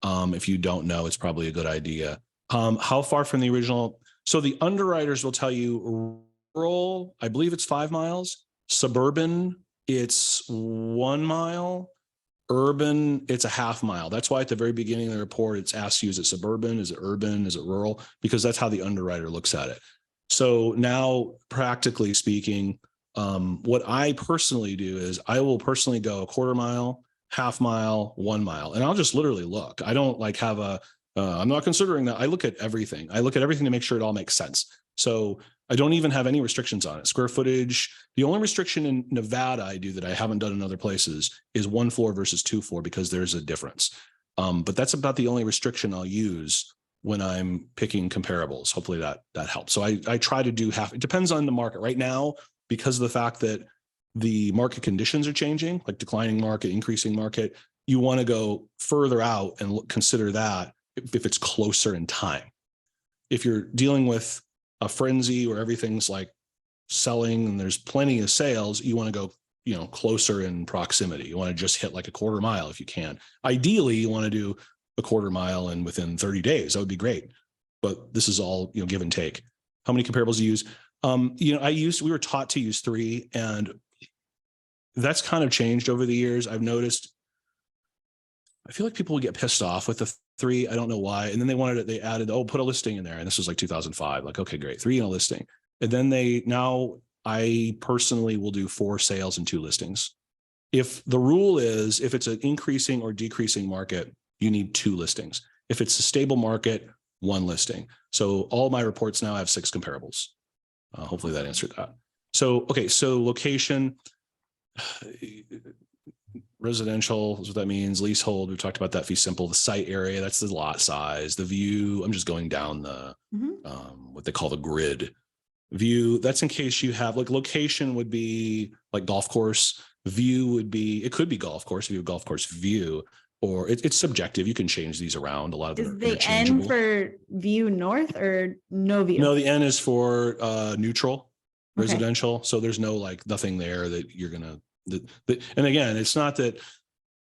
If you don't know, it's probably a good idea. How far from the original? So the underwriters will tell you rural, I believe it's 5 miles. Suburban, it's 1 mile. Urban, it's a half mile. That's why at the very beginning of the report, it's asked you, is it suburban? Is it urban? Is it rural? Because that's how the underwriter looks at it. So now, practically speaking, what I personally do is I will personally go a 1/4 mile, half mile, 1 mile, and I'll just literally look. I don't like have I'm not considering that. I look at everything. I look at everything to make sure it all makes sense. So I don't even have any restrictions on it. Square footage. The only restriction in Nevada I do that I haven't done in other places is 1 floor versus 2 floor, because there's a difference. But that's about the only restriction I'll use when I'm picking comparables. Hopefully that helps. So I try to do half. It depends on the market right now, because of the fact that the market conditions are changing, like declining market, increasing market. You want to go further out and consider that if it's closer in time. If you're dealing with a frenzy where everything's like selling and there's plenty of sales, you want to go, closer in proximity. You want to just hit like a 1/4 mile if you can. Ideally, you want to do a 1/4 mile and within 30 days. That would be great. But this is all, give and take. How many comparables do you use? We were taught to use 3, and that's kind of changed over the years. I've noticed, I feel like people would get pissed off with the 3. I don't know why. And then they added, put a listing in there. And this was like 2005. Like, okay, great. 3 in a listing. And then I personally will do 4 sales and 2 listings. If the rule is, if it's an increasing or decreasing market, you need 2 listings. If it's a stable market, 1 listing. So all my reports now have 6 comparables. Hopefully that answered that. So, okay. So location, residential is what that means. Leasehold, we've talked about that. Fee simple. The site area, that's the lot size. The view, I'm just going down the what they call the grid view. That's in case you have, like, location would be like golf course. View would be, it could be golf course if you have golf course view, or it's subjective. You can change these around. A lot of them are interchangeable. Is the N for view north or no view? No, the N is for neutral residential. So there's nothing there that you're gonna. And again, it's not that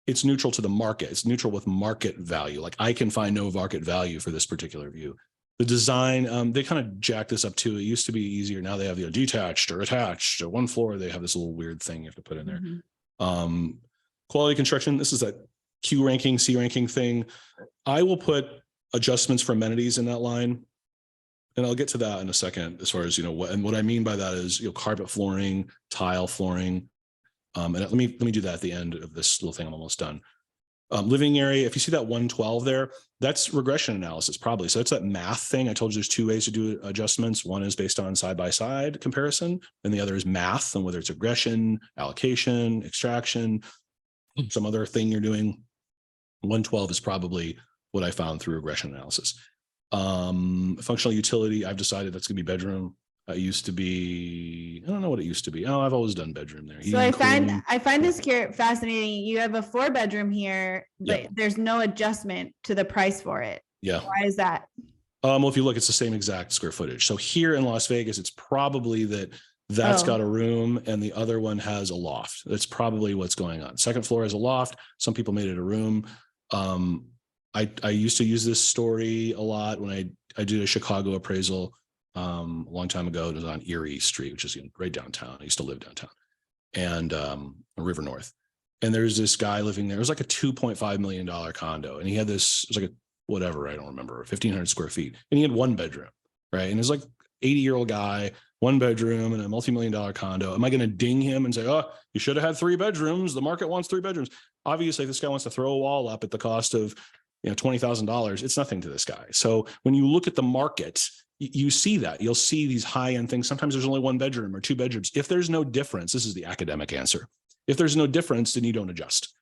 it's neutral to the market. It's neutral with market value. Like, I can find no market value for this particular view. The design, they kind of jacked this up too. It used to be easier. Now they have the detached or attached or 1 floor. They have this little weird thing you have to put in there. Quality construction. This is that Q ranking, C ranking thing. I will put adjustments for amenities in that line. And I'll get to that in a second, as far as, what I mean by that is, carpet flooring, tile flooring. And let me do that at the end of this little thing. I'm almost done. Living area, if you see that 112 there, that's regression analysis probably. So that's that math thing. I told you there's 2 ways to do adjustments. One is based on side-by-side comparison, and the other is math, and whether it's regression, allocation, extraction, some other thing you're doing. 112 is probably what I found through regression analysis. Functional utility, I've decided that's gonna be bedroom. It used to be, I don't know what it used to be. I've always done bedroom there. So I find this fascinating. You have a 4-bedroom here, but there's no adjustment to the price for it. Yeah. Why is that? Well, if you look, it's the same exact square footage. So here in Las Vegas, it's probably that's got a room and the other one has a loft. That's probably what's going on. Second floor has a loft. Some people made it a room. I used to use this story a lot when I did a Chicago appraisal. A long time ago. It was on Erie Street, which is right downtown. I used to live downtown, and River North. And there's this guy living there. It was like a $2.5 million condo, and he had this. It was like I don't remember, 1,500 square feet, and he had 1 bedroom, right? And it's like 80-year-old guy, 1 bedroom, and a multi-million-dollar condo. Am I going to ding him and say, "Oh, you should have had 3 bedrooms. The market wants 3 bedrooms"? Obviously, if this guy wants to throw a wall up at the cost of $20,000, it's nothing to this guy. So when you look at the market, you see that. You'll see these high-end things. Sometimes there's only 1 bedroom or 2 bedrooms. If there's no difference, this is the academic answer. If there's no difference, then you don't adjust.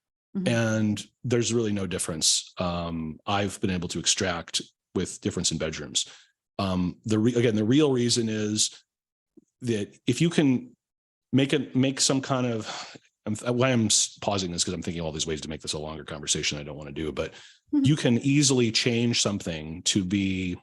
And there's really no difference. I've been able to extract with difference in bedrooms. The real reason is that if you can make some kind of, why I'm pausing this because I'm thinking of all these ways to make this a longer conversation I don't want to do, but you can easily change something to be,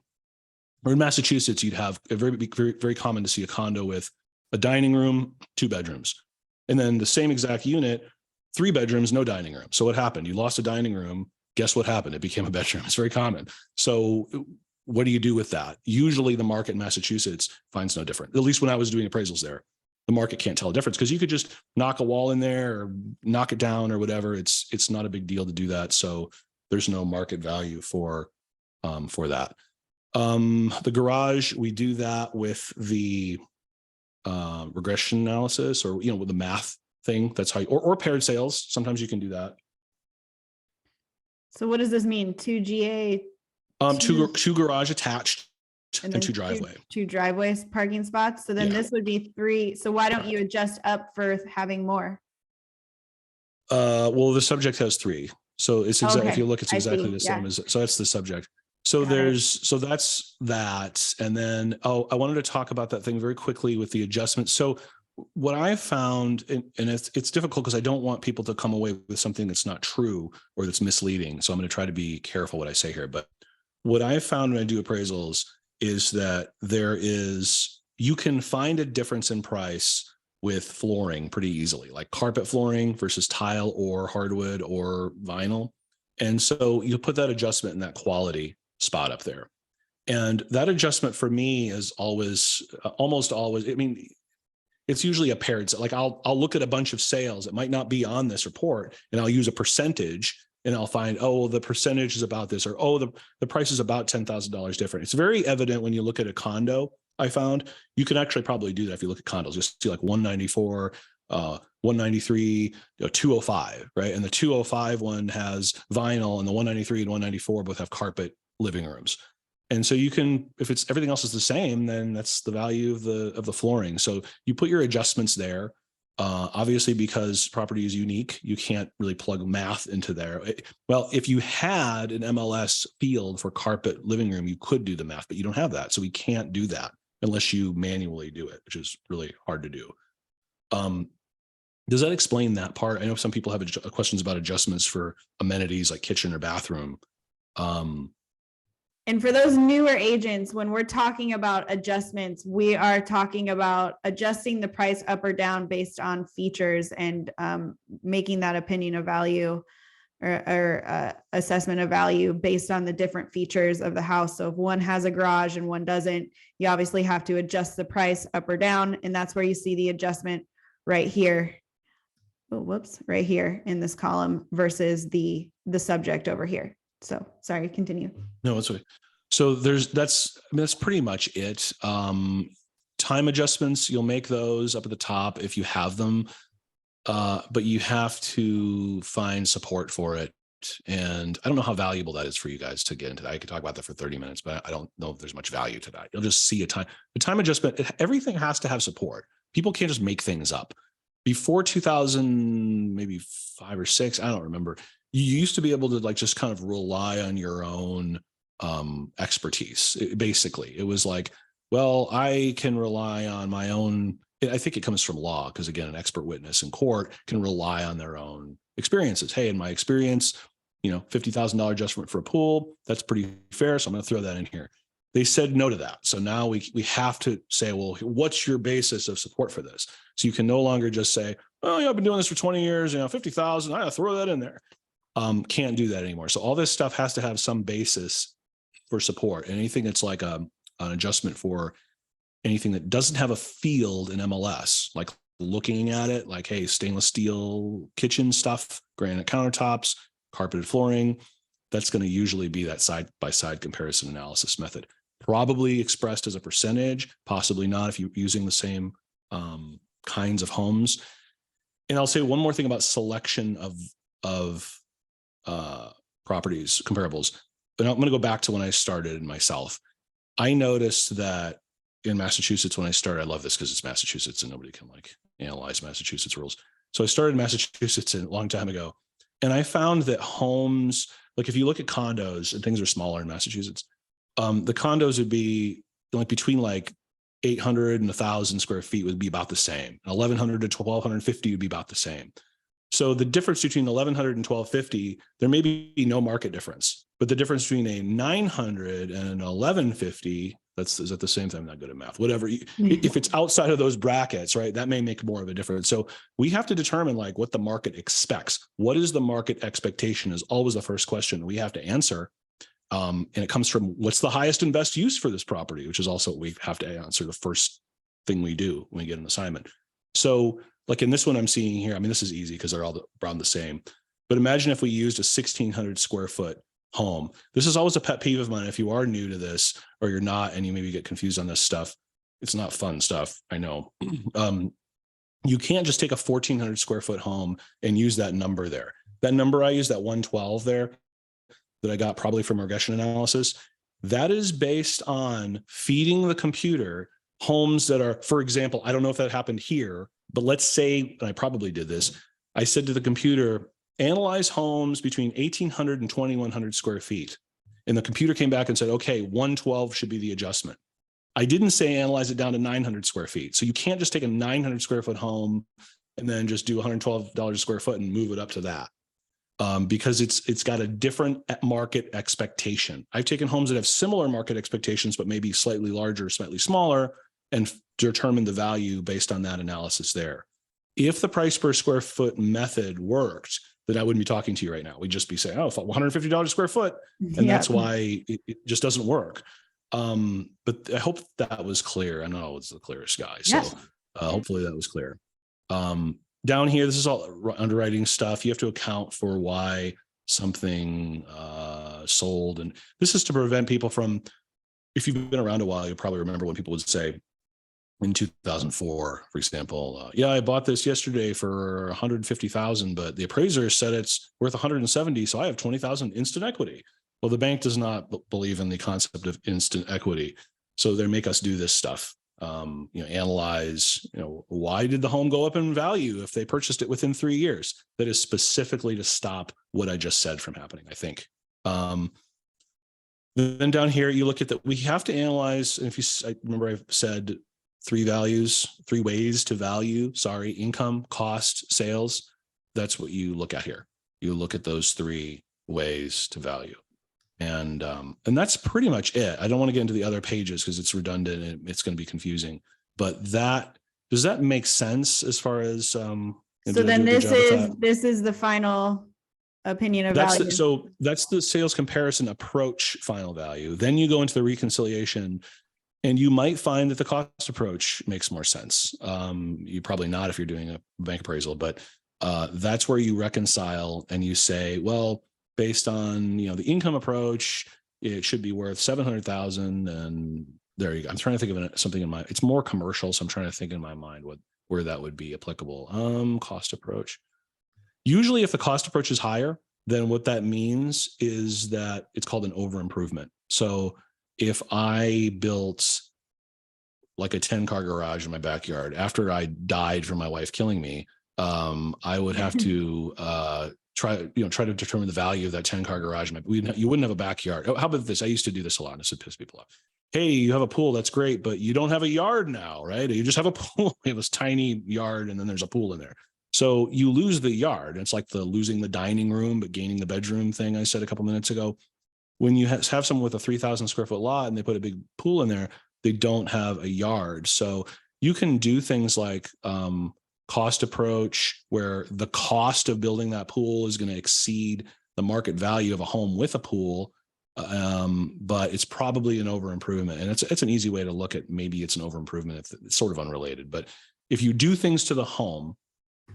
or in Massachusetts, you'd have a very common to see a condo with a dining room, 2 bedrooms, and then the same exact unit, 3 bedrooms, no dining room. So what happened? You lost a dining room. Guess what happened? It became a bedroom. It's very common. So what do you do with that? Usually the market in Massachusetts finds no different. At least when I was doing appraisals there, the market can't tell a difference because you could just knock a wall in there or knock it down or whatever. It's not a big deal to do that. So there's no market value for that. The garage, we do that with the regression analysis, or with the math thing. That's how or paired sales. Sometimes you can do that. So what does this mean? 2 GA, two garage attached and 2 driveway. Two driveways, parking spots. So then this would be 3. So why don't you adjust up for having more? Well, the subject has 3. So it's exactly, if you look, it's I exactly see. the same as, so that's the subject. So so that's that. And then, I wanted to talk about that thing very quickly with the adjustments. So what I found, and it's difficult because I don't want people to come away with something that's not true or that's misleading. So I'm going to try to be careful what I say here. But what I found when I do appraisals is that you can find a difference in price with flooring pretty easily, like carpet flooring versus tile or hardwood or vinyl. And so you put that adjustment in that quality spot up there. And that adjustment for me is almost always, it's usually a paired. Like I'll look at a bunch of sales. It might not be on this report, and I'll use a percentage, and I'll find, the percentage is about this, or the price is about $10,000 different. It's very evident when you look at a condo. I found you can actually probably do that if you look at condos. Just see like 194, 193, 205, right? And the 205 one has vinyl, and the 193 and 194 both have carpet living rooms. And so you can, if it's everything else is the same, then that's the value of the flooring. So you put your adjustments there. Obviously, because property is unique, you can't really plug math into there. Well, if you had an MLS field for carpet living room, you could do the math, but you don't have that. So we can't do that unless you manually do it, which is really hard to do. Does that explain that part? I know some people have questions about adjustments for amenities like kitchen or bathroom. And for those newer agents, when we're talking about adjustments, we are talking about adjusting the price up or down based on features and making that opinion of value or assessment of value based on the different features of the house. So if one has a garage and one doesn't, you obviously have to adjust the price up or down. And that's where you see the adjustment right here. Oh, whoops, right here in this column versus the subject over here. So sorry, continue. No, that's okay. So that's pretty much it. Time adjustments, you'll make those up at the top if you have them, but you have to find support for it. And I don't know how valuable that is for you guys to get into that. I could talk about that for 30 minutes, but I don't know if there's much value to that. You'll just see the time adjustment. Everything has to have support. People can't just make things up. Before 2000, maybe 5 or 6, I don't remember. You used to be able to just kind of rely on your own expertise. Basically, it was like, well, I can rely on my own. I think it comes from law because, again, an expert witness in court can rely on their own experiences. Hey, in my experience, $50,000 adjustment for a pool, that's pretty fair. So I'm going to throw that in here. They said no to that. So now we have to say, well, what's your basis of support for this? So you can no longer just say, oh, yeah, I've been doing this for 20 years, 50,000, I got to throw that in there. Can't do that anymore. So all this stuff has to have some basis for support. And anything that's like an adjustment for anything that doesn't have a field in MLS, like looking at it, like, hey, stainless steel kitchen stuff, granite countertops, carpeted flooring, that's going to usually be that side-by-side comparison analysis method. Probably expressed as a percentage, possibly not if you're using the same kinds of homes. And I'll say one more thing about selection of properties, comparables. But I'm going to go back to when I started myself. I noticed that in Massachusetts, when I started, I love this because it's Massachusetts and nobody can analyze Massachusetts rules. So I started in Massachusetts a long time ago. And I found that homes, like if you look at condos and things are smaller in Massachusetts, the condos would be between 800 and 1,000 square feet would be about the same. 1,100 to 1,250 would be about the same. So the difference between 1,100 and 1,250, there may be no market difference, but the difference between a 900 and an 1,150, is that the same thing? I'm not good at math, whatever. If it's outside of those brackets, right, that may make more of a difference. So we have to determine like what the market expects. What is the market expectation is always the first question we have to answer. And it comes from what's the highest and best use for this property, which is also what we have to answer the first thing we do when we get an assignment. So like in this one I'm seeing here, I mean, this is easy because they're all around the same, but imagine if we used a 1,600 square foot home. This is always a pet peeve of mine. If you are new to this or you're not, and you maybe get confused on this stuff, it's not fun stuff. I know. You can't just take a 1,400 square foot home and use that number there. That number I use, that 112 there, that I got probably from regression analysis, that is based on feeding the computer homes that are, for example, I don't know if that happened here, but let's say, and I probably did this, I said to the computer, analyze homes between 1,800 and 2,100 square feet. And the computer came back and said, okay, 112 should be the adjustment. I didn't say analyze it down to 900 square feet. So you can't just take a 900 square foot home and then just do $112 a square foot and move it up to that. Because it's got a different market expectation. I've taken homes that have similar market expectations, but maybe slightly larger, slightly smaller, and determined the value based on that analysis there. If the price per square foot method worked, then I wouldn't be talking to you right now. We'd just be saying, oh, $150 a square foot. And that's why it just doesn't work. But I hope that was clear. I know it's the clearest guy. So hopefully that was clear. Down here, this is all underwriting stuff. You have to account for why something sold. And this is to prevent people from, if you've been around a while, you'll probably remember when people would say in 2004, for example, yeah, I bought this yesterday for 150,000, but the appraiser said it's worth 170. So I have 20,000 instant equity. Well, the bank does not believe in the concept of instant equity. So they make us do this stuff. Analyze, why did the home go up in value if they purchased it within 3 years? That is specifically to stop what I just said from happening, I think. Then down here, you look at that. We have to analyze. And I remember I've said three ways to value, income, cost, sales. That's what you look at here. You look at those 3 ways to value. And that's pretty much it. I don't want to get into the other pages because it's redundant and it's going to be confusing. But does that make sense as far as? So then this is the final opinion of value. So that's the sales comparison approach final value. Then you go into the reconciliation, and you might find that the cost approach makes more sense. You probably not if you're doing a bank appraisal, but that's where you reconcile and you say, well, based on the income approach, it should be worth 700,000, and there you go. I'm trying to think of something in my. It's more commercial, so I'm trying to think in my mind where that would be applicable. Cost approach. Usually, if the cost approach is higher, then what that means is that it's called an over improvement. So if I built like a 10-car garage in my backyard after I died from my wife killing me, I would have to try to determine the value of that 10-car garage. You wouldn't have a backyard. How about this? I used to do this a lot. This would piss people off. Hey, you have a pool. That's great, but you don't have a yard now, right? You just have a pool. You have this tiny yard, and then there's a pool in there. So you lose the yard. It's like losing the dining room, but gaining the bedroom thing I said a couple minutes ago. When you have someone with a 3,000 square foot lot and they put a big pool in there, they don't have a yard. So you can do things like cost approach, where the cost of building that pool is going to exceed the market value of a home with a pool. But it's probably an over improvement. And it's an easy way to look at, maybe it's an over improvement. It's sort of unrelated, but if you do things to the home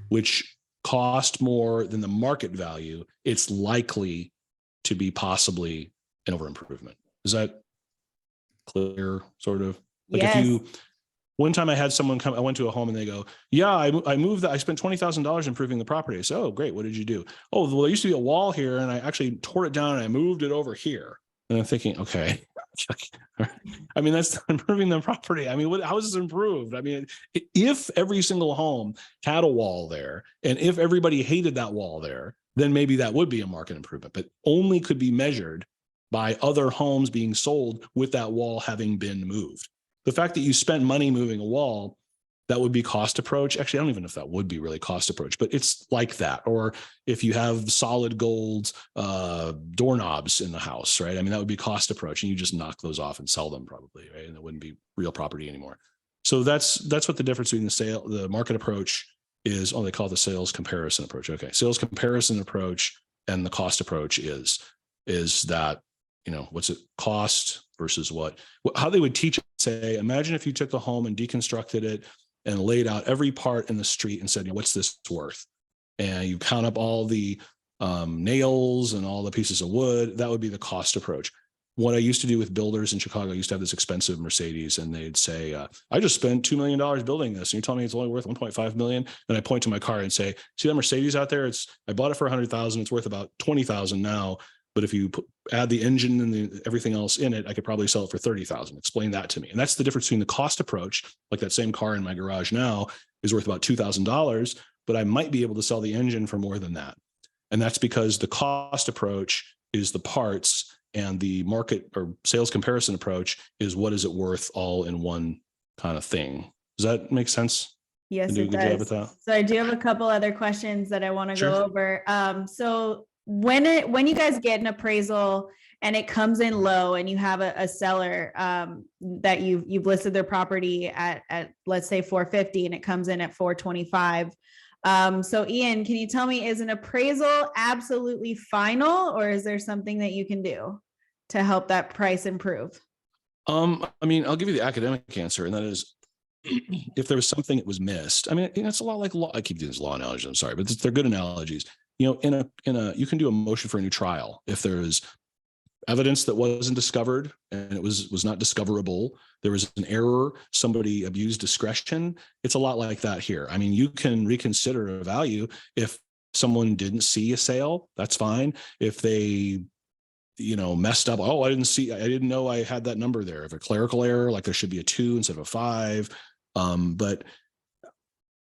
which cost more than the market value, it's likely to be possibly an over improvement. Is that clear? Sort of like yes. One time I had someone come, I went to a home and they go, yeah, I moved that. I spent $20,000 improving the property. I said, oh, great. What did you do? Oh, well, there used to be a wall here and I actually tore it down and I moved it over here. And I'm thinking, okay, I mean, that's improving the property. I mean, how is this improved? I mean, if every single home had a wall there and if everybody hated that wall there, then maybe that would be a market improvement, but only could be measured by other homes being sold with that wall having been moved. the fact that you spent money moving a wall, that would be cost approach. Actually, I don't even know if that would be really cost approach, but it's like that. Or if you have solid gold doorknobs in the house, right? I mean, that would be cost approach, and you just knock those off and sell them probably, right? And it wouldn't be real property anymore. So that's what the difference between the market approach is. Oh, they call it the sales comparison approach. Okay, sales comparison approach and the cost approach is that, what's it cost versus how they would teach it. Say, imagine if you took a home and deconstructed it and laid out every part in the street and said, what's this worth? And you count up all the nails and all the pieces of wood. That would be the cost approach. What I used to do with builders in Chicago, I used to have this expensive Mercedes, and they'd say, I just spent $2 million building this. And you're telling me it's only worth 1.5 million. And I point to my car and say, see that Mercedes out there? I bought it for 100,000. It's worth about 20,000 now. But if you add the engine and everything else in it, I could probably sell it for 30,000. Explain that to me. And that's the difference between the cost approach. Like that same car in my garage now is worth about $2,000, but I might be able to sell the engine for more than that. And that's because the cost approach is the parts, and the market or sales comparison approach is what is it worth all in one kind of thing. Does that make sense? Yes, Do a it good job does. at that? So I do have a couple other questions that I want to Sure. go over. So when you guys get an appraisal and it comes in low, and you have a seller that you've listed their property at let's say 450, and it comes in at 425. So Ian, can you tell me, is an appraisal absolutely final, or is there something that you can do to help that price improve? I mean, I'll give you the academic answer, and that is, if there was something that was missed. I mean, it's a lot like law. I keep doing these law analogies. I'm sorry, but they're good analogies. You can do a motion for a new trial if there is evidence that wasn't discovered and it was not discoverable. There was an error. Somebody abused discretion. It's a lot like that here. I mean, you can reconsider a value if someone didn't see a sale. That's fine. If they messed up. Oh, I didn't know I had that number there. If a clerical error, like there should be a 2 instead of a 5. But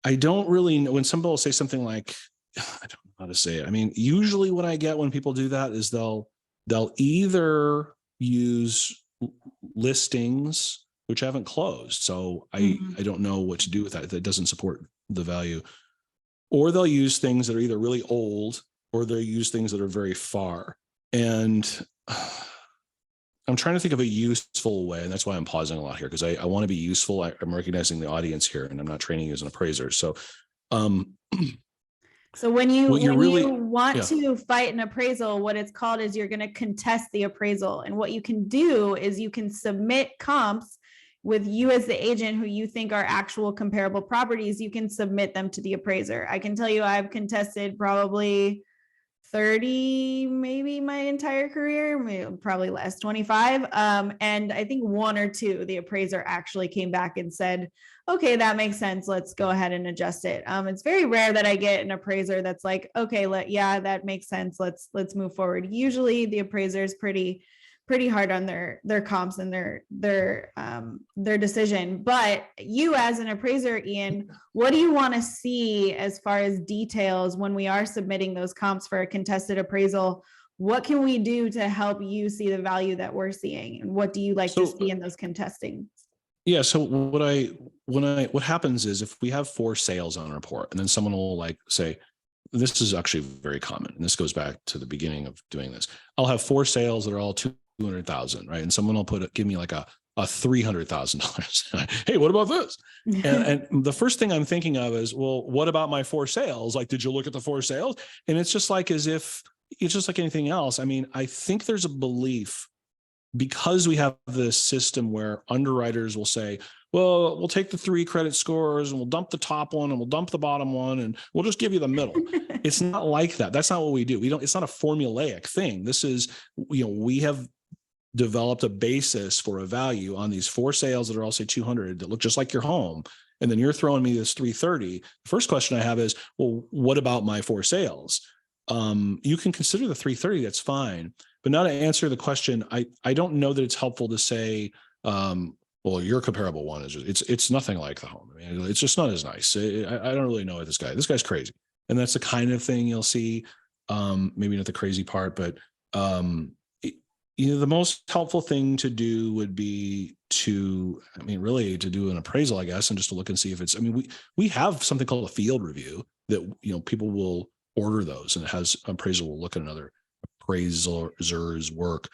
I don't really know when somebody will say something like, I don't know how to say it. I mean, usually what I get when people do that is they'll either use listings which haven't closed. So I don't know what to do with that. That doesn't support the value. Or they'll use things that are either really old, or they'll use things that are very far. And I'm trying to think of a useful way, and that's why I'm pausing a lot here, because I want to be useful. I'm recognizing the audience here, and I'm not training you as an appraiser. So, so when you want yeah. to fight an appraisal, what it's called is you're going to contest the appraisal. And what you can do is you can submit comps with you as the agent who you think are actual comparable properties. You can submit them to the appraiser. I can tell you I've contested probably 30, maybe my entire career, probably less, 25. And I think 1 or 2, the appraiser actually came back and said, okay, that makes sense. Let's go ahead and adjust it. It's very rare that I get an appraiser that's like, okay, that makes sense. Let's move forward. Usually the appraiser is pretty hard on their comps and their decision. But you as an appraiser, Ian, what do you want to see as far as details when we are submitting those comps for a contested appraisal? What can we do to help you see the value that we're seeing? And what do you like to see in those contesting? Yeah. So what happens is, if we have 4 sales on a report, and then someone will say, this is actually very common, and this goes back to the beginning of doing this. I'll have 4 sales that are all 200,000, right? And someone will give me like a $300,000. Hey, what about this? and the first thing I'm thinking of is, well, what about my 4 sales? Like, did you look at the 4 sales? And it's just like, as if it's just like anything else. I mean, I think there's a belief, because we have this system where underwriters will say, well, we'll take the 3 credit scores and we'll dump the top one and we'll dump the bottom one and we'll just give you the middle. It's not like that. That's not what we do. It's not a formulaic thing. This is, we have developed a basis for a value on these 4 sales that are all, say, 200, that look just like your home. And then you're throwing me this 330. The first question I have is, well, what about my 4 sales? You can consider the 330, that's fine. But now to answer the question, I don't know that it's helpful to say, well, your comparable one is it's nothing like the home. I mean, it's just not as nice. I don't really know what this guy's crazy. And that's the kind of thing you'll see. Maybe not the crazy part, but the most helpful thing to do would be to, I mean, really to do an appraisal, I guess, and just to look and see if it's, I mean, we have something called a field review that, you know, people will order those, and it has appraisal will look at another appraiser's work.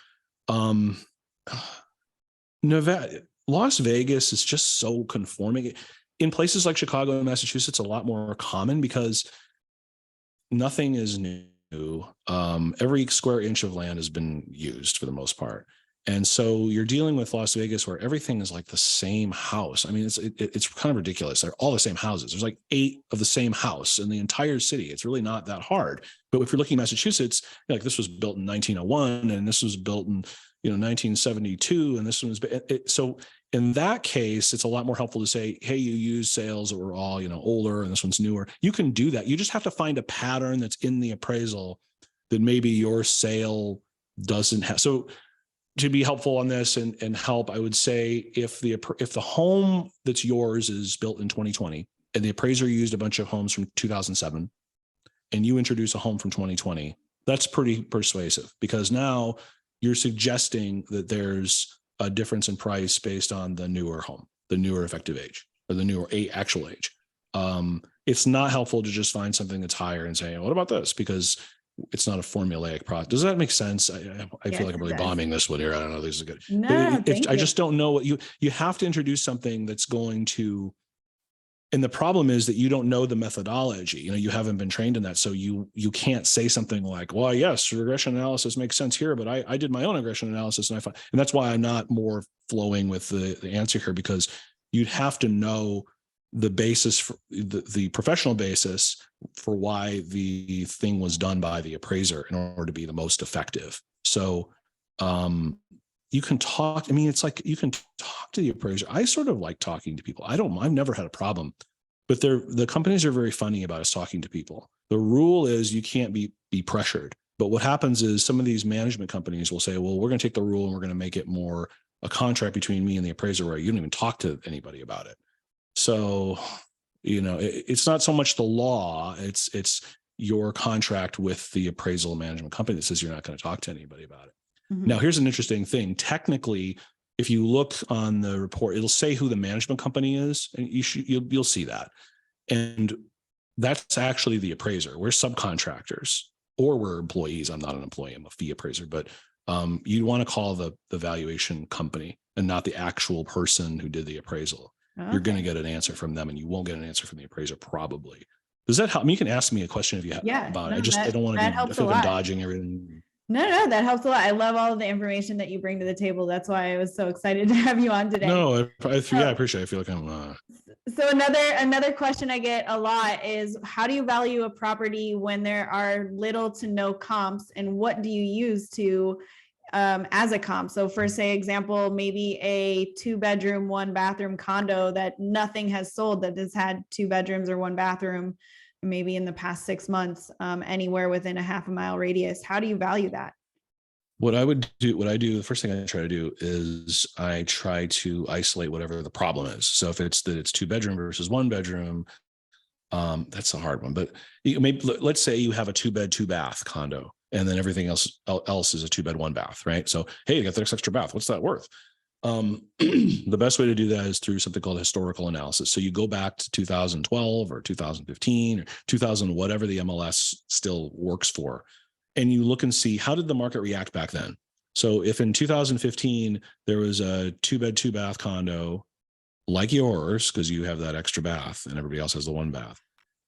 Nevada, Las Vegas is just so conforming. In places like Chicago and Massachusetts, a lot more common because nothing is new. Every square inch of land has been used for the most part. And so you're dealing with Las Vegas where everything is like the same house. I mean, it's kind of ridiculous. They're all the same houses. There's like 8 of the same house in the entire city. It's really not that hard. But if you're looking at Massachusetts, like this was built in 1901 and this was built in, you know, 1972, and this one was, so in that case, it's a lot more helpful to say, hey, you use sales that were all, you know, older and this one's newer. You can do that. You just have to find a pattern that's in the appraisal that maybe your sale doesn't have. So to be helpful on this and help, I would say if the home that's yours is built in 2020 and the appraiser used a bunch of homes from 2007 and you introduce a home from 2020, that's pretty persuasive because now you're suggesting that there's a difference in price based on the newer home, the newer effective age, or the newer actual age. It's not helpful to just find something that's higher and say, what about this? Because it's not a formulaic process. Does that make sense? I Yes, feel like I'm really bombing this one here. I don't know. This is good. No, I just don't know what you have to introduce something that's going to, and the problem is that you don't know the methodology. You know, you haven't been trained in that. So you can't say something like, well, yes, regression analysis makes sense here, but I did my own regression analysis and and that's why I'm not more flowing with the answer here, because you'd have to know the basis for the professional basis for why the thing was done by the appraiser in order to be the most effective. So you can talk. I mean, it's like you can talk to the appraiser. I sort of like talking to people. I've never had a problem, but the companies are very funny about us talking to people. The rule is you can't be pressured. But what happens is some of these management companies will say, well, we're going to take the rule and we're going to make it more a contract between me and the appraiser where you don't even talk to anybody about it. So, you know, it's not so much the law, it's your contract with the appraisal management company that says you're not going to talk to anybody about it. Mm-hmm. Now, here's an interesting thing. Technically, if you look on the report, it'll say who the management company is, and you'll see that. And that's actually the appraiser. We're subcontractors or we're employees. I'm not an employee, I'm a fee appraiser, but you want to call the valuation company and not the actual person who did the appraisal. Okay. You're going to get an answer from them and you won't get an answer from the appraiser probably. Does that help? I mean, you can ask me a question if you have about it. I don't want to be, I feel like I'm dodging everything. No, that helps a lot. I love all of the information that you bring to the table. That's why I was so excited to have you on today. No, I appreciate it. I feel like I'm So another question I get a lot is, how do you value a property when there are little to no comps, and what do you use to as a comp? So for say example, maybe a 2-bedroom, 1-bathroom condo that nothing has sold that has had 2 bedrooms or 1 bathroom, maybe in the past 6 months, anywhere within a half-a-mile radius. How do you value that? What I do, the first thing I try to do is I try to isolate whatever the problem is. So if it's that it's 2-bedroom versus 1-bedroom, that's a hard one. But maybe let's say you have a 2-bed, 2-bath condo, and then everything else is a 2-bed, 1-bath, right? So, hey, you got this extra bath. What's that worth? The best way to do that is through something called historical analysis. So you go back to 2012 or 2015 or 2000, whatever the MLS still works for, and you look and see how did the market react back then. So if in 2015 there was a 2-bed, 2-bath condo like yours, because you have that extra bath and everybody else has the 1-bath.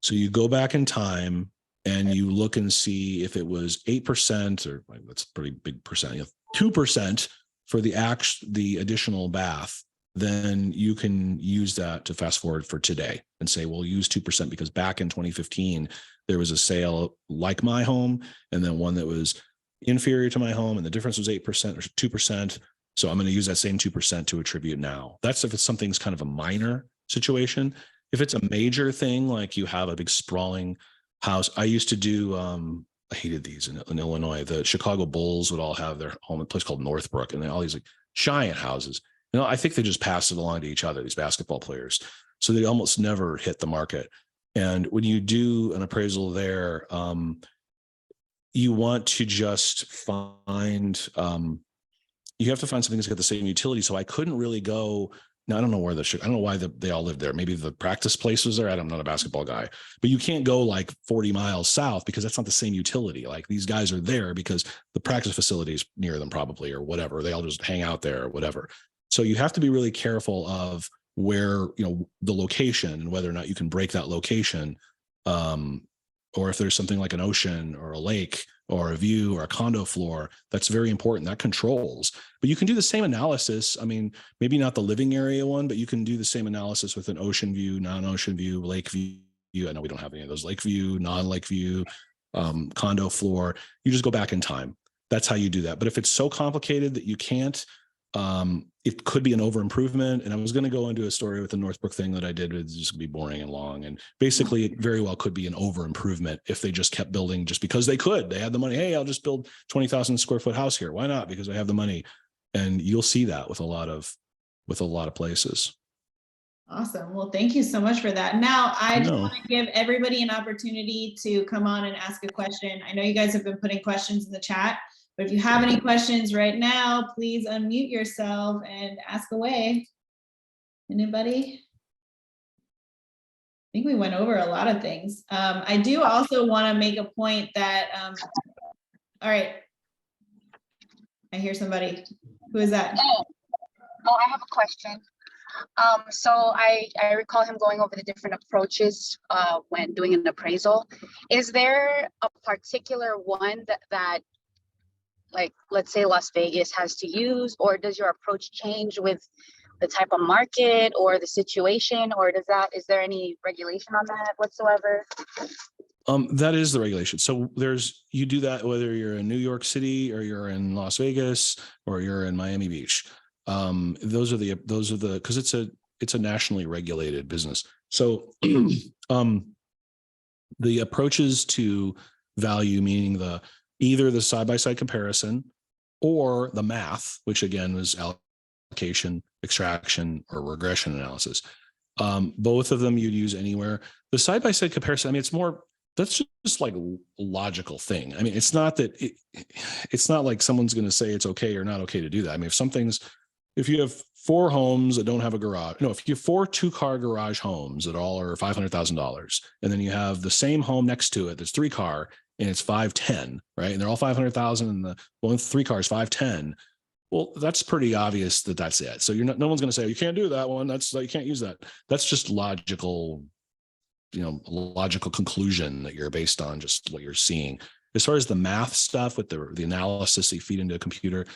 So you go back in time and you look and see if it was 8%, or like, that's a pretty big percent, 2% for the additional bath, then you can use that to fast forward for today and say, we'll use 2% because back in 2015, there was a sale like my home and then one that was inferior to my home. And the difference was 8% or 2%. So I'm going to use that same 2% to attribute now. That's if it's something's kind of a minor situation. If it's a major thing, like you have a big sprawling house, I used to do, I hated these in Illinois. The Chicago Bulls would all have their home in a place called Northbrook, and they all these like giant houses. You know, I think they just passed it along to each other, these basketball players. So they almost never hit the market. And when you do an appraisal there, you want to just find you have to find something that's got the same utility. So I couldn't really go. Now, I don't know where I don't know why they all lived there. Maybe the practice place was there. I'm not a basketball guy, but you can't go like 40 miles south because that's not the same utility. Like these guys are there because the practice facility is near them probably, or whatever. They all just hang out there or whatever. So you have to be really careful of where, the location and whether or not you can break that location. Or if there's something like an ocean or a lake or a view or a condo floor, that's very important. That controls. But you can do the same analysis. I mean, maybe not the living area one, but you can do the same analysis with an ocean view, non-ocean view, lake view. I know we don't have any of those. Lake view, non-lake view, condo floor. You just go back in time. That's how you do that. But if it's so complicated that you can't, it could be an over improvement. And I was going to go into a story with the Northbrook thing that I did. It's just gonna be boring and long. And basically it very well could be an over improvement if they just kept building just because they could. They had the money. Hey, I'll just build 20,000 square foot house here. Why not? Because I have the money. And you'll see that with a lot of places. Awesome. Well, thank you so much for that. Now, I just No. want to give everybody an opportunity to come on and ask a question. I know you guys have been putting questions in the chat, but if you have any questions right now, please unmute yourself and ask away. Anybody? I think we went over a lot of things. I do also want to make a point that, all right. I hear somebody. Who is that? Oh, I have a question. So I recall him going over the different approaches when doing an appraisal. Is there a particular one that like, let's say Las Vegas has to use, or does your approach change with the type of market or the situation, or is there any regulation on that whatsoever? That is the regulation. So you do that whether you're in New York City or you're in Las Vegas or you're in Miami Beach. Those are because it's a nationally regulated business. So the approaches to value, meaning either the side-by-side comparison or the math, which again is allocation, extraction, or regression analysis. Both of them you'd use anywhere. The side-by-side comparison, I mean, that's just like a logical thing. I mean, it's not like someone's going to say it's okay or not okay to do that. I mean, if you have 4 homes that don't have a garage, if you have 4 2-car garage homes that all are $500,000, and then you have the same home next to it that's 3-car and it's 510, right? And they're all 500,000 and the one with 3 cars 510. Well, that's pretty obvious that's it. So no one's going to say, you can't do that one. You can't use that. That's just logical, logical conclusion that you're based on just what you're seeing. As far as the math stuff with the analysis that you feed into a computer,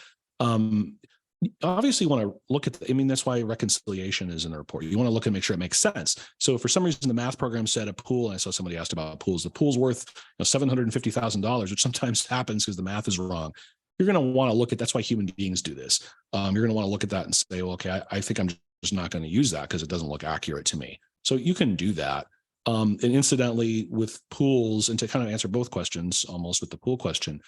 obviously you want to look at, that's why reconciliation is in the report. You want to look and make sure it makes sense. So if for some reason the math program said a pool, and I saw somebody asked about pools, the pool's worth $750,000, which sometimes happens because the math is wrong. You're going to want to look at, that's why human beings do this. You're going to want to look at that and say, well, okay, I think I'm just not going to use that because it doesn't look accurate to me. So you can do that. And incidentally, with pools, and to kind of answer both questions almost with the pool question,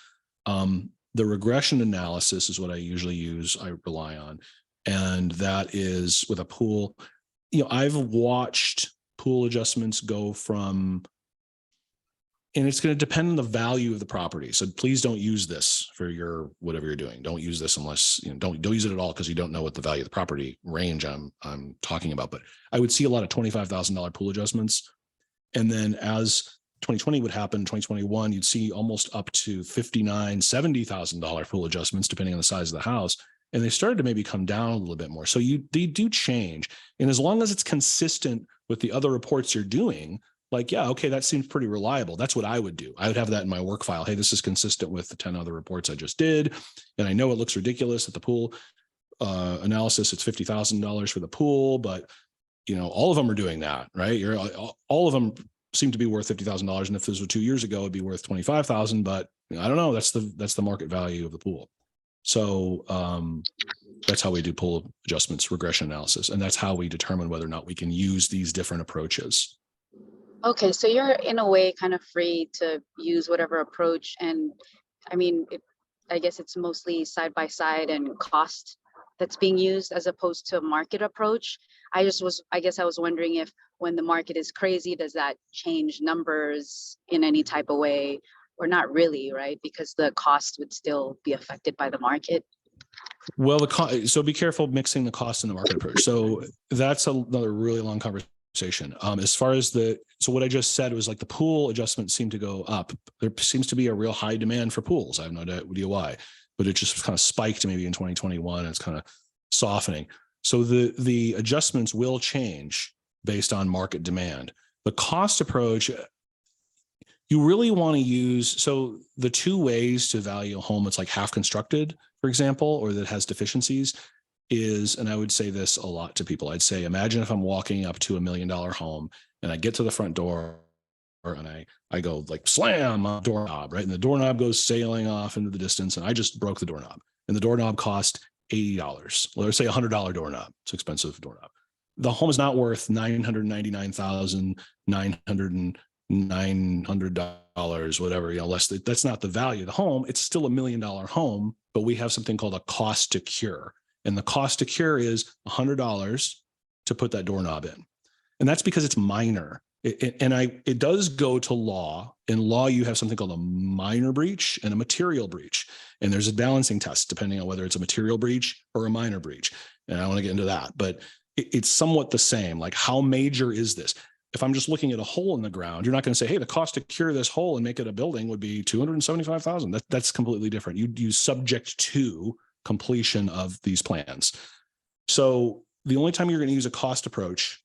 the regression analysis is what I usually use, I rely on. And that is with a pool. I've watched pool adjustments go from, and it's going to depend on the value of the property. So please don't use this for your whatever you're doing. Don't use this unless don't use it at all because you don't know what the value of the property range I'm talking about. But I would see a lot of $25,000 pool adjustments, and then as 2020 would happen, 2021, you'd see almost up to $59,000, $70,000 pool adjustments depending on the size of the house. And they started to maybe come down a little bit more. So they do change. And as long as it's consistent with the other reports you're doing, like, yeah, okay, that seems pretty reliable. That's what I would do. I would have that in my work file. Hey, this is consistent with the 10 other reports I just did. And I know it looks ridiculous at the pool analysis. It's $50,000 for the pool, but all of them are doing that, right? All of them seem to be worth $50,000. And if this was 2 years ago, it'd be worth $25,000, but I don't know. That's the market value of the pool. So that's how we do pool adjustments, regression analysis. And that's how we determine whether or not we can use these different approaches. Okay, so you're in a way kind of free to use whatever approach. And I guess it's mostly side by side and cost that's being used as opposed to market approach. I guess I was wondering if when the market is crazy, does that change numbers in any type of way, or not really, right? Because the cost would still be affected by the market. Well, so be careful mixing the cost and the market approach. So that's another really long conversation. As far as so what I just said was like the pool adjustments seem to go up. There seems to be a real high demand for pools. I have no idea why, but it just kind of spiked maybe in 2021. And it's kind of softening. So the adjustments will change based on market demand. The cost approach, you really want to use, so the two ways to value a home that's like half constructed, for example, or that has deficiencies is, and I would say this a lot to people, I'd say, imagine if I'm walking up to $1 million home and I get to the front door and I go like slam on the doorknob, right? And the doorknob goes sailing off into the distance and I just broke the doorknob and the doorknob cost $80. Well, let's say $100 doorknob. It's expensive doorknob. The home is not worth $999,900, whatever, less. That's not the value of the home. It's still $1 million home, but we have something called a cost to cure. And the cost to cure is $100 to put that doorknob in. And that's because it's minor. It does go to law. In law, you have something called a minor breach and a material breach. And there's a balancing test depending on whether it's a material breach or a minor breach. And I don't want to get into that, but it's somewhat the same. Like, how major is this? If I'm just looking at a hole in the ground, you're not going to say, hey, the cost to cure this hole and make it a building would be $275,000. That's completely different. You subject to completion of these plans. So the only time you're going to use a cost approach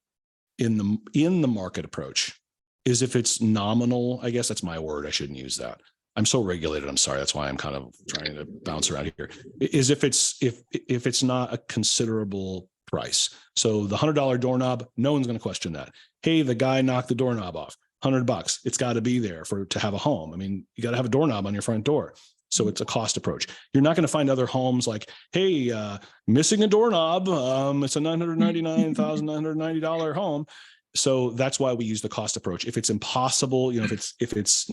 in the market approach is if it's nominal. I guess that's my word. I shouldn't use that. I'm so regulated. I'm sorry. That's why I'm kind of trying to bounce around here. Is if it's not a considerable price. So the $100 doorknob, no one's going to question that. Hey, the guy knocked the doorknob off. $100. It's got to be there to have a home. I mean, you got to have a doorknob on your front door. So it's a cost approach. You're not going to find other homes like, hey, missing a doorknob. It's a $999,990 home. So that's why we use the cost approach. If it's impossible, if it's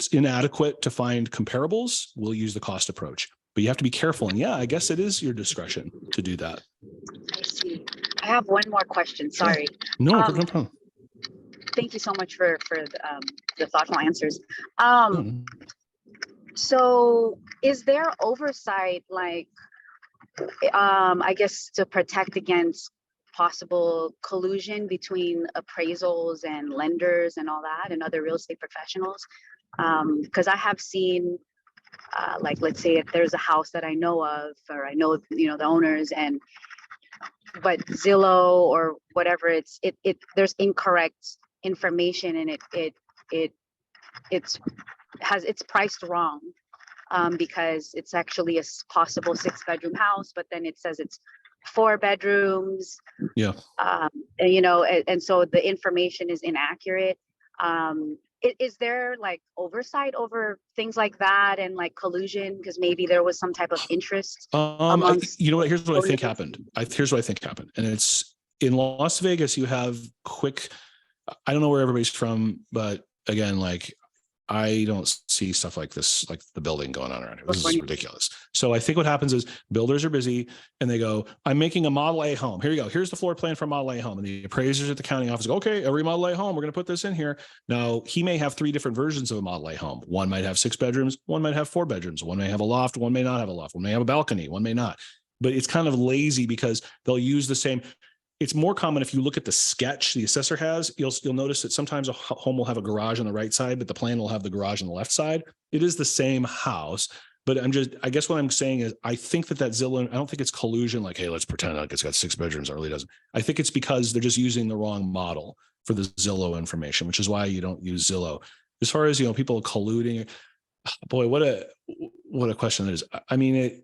inadequate to find comparables, we'll use the cost approach. But you have to be careful. And yeah, I guess it is your discretion to do that. I see. I have one more question. Sorry. No problem. Thank you so much for the thoughtful answers. So is there oversight, like, I guess, to protect against possible collusion between appraisals and lenders and all that and other real estate professionals? Because I have seen, like, let's say if there's a house that I know of, or I know, the owners, but Zillow or whatever, there's incorrect information and it's priced wrong, because it's actually a possible 6-bedroom house, but then it says it's 4 bedrooms. Yeah. And so the information is inaccurate. Is there like oversight over things like that and like collusion? Because maybe there was some type of interest. Here's what I think happened. And it's in Las Vegas, you have I don't know where everybody's from, but again, like, I don't see stuff like this, like the building going on around here. This is ridiculous. So I think what happens is builders are busy and they go, I'm making a Model A home. Here you go. Here's the floor plan for Model A home. And the appraisers at the county office go, okay, every Model A home, we're going to put this in here. Now, he may have 3 different versions of a Model A home. One might have 6 bedrooms. One might have 4 bedrooms. One may have a loft. One may not have a loft. One may have a balcony. One may not. But it's kind of lazy because they'll use the same. It's more common if you look at the sketch the assessor has, you'll notice that sometimes a home will have a garage on the right side, but the plan will have the garage on the left side. It is the same house, but I guess what I'm saying is I think that Zillow, I don't think it's collusion, like, hey, let's pretend like it's got 6 bedrooms. It really doesn't. I think it's because they're just using the wrong model for the Zillow information, which is why you don't use Zillow. As far as, people colluding, boy, what a question that is. I mean,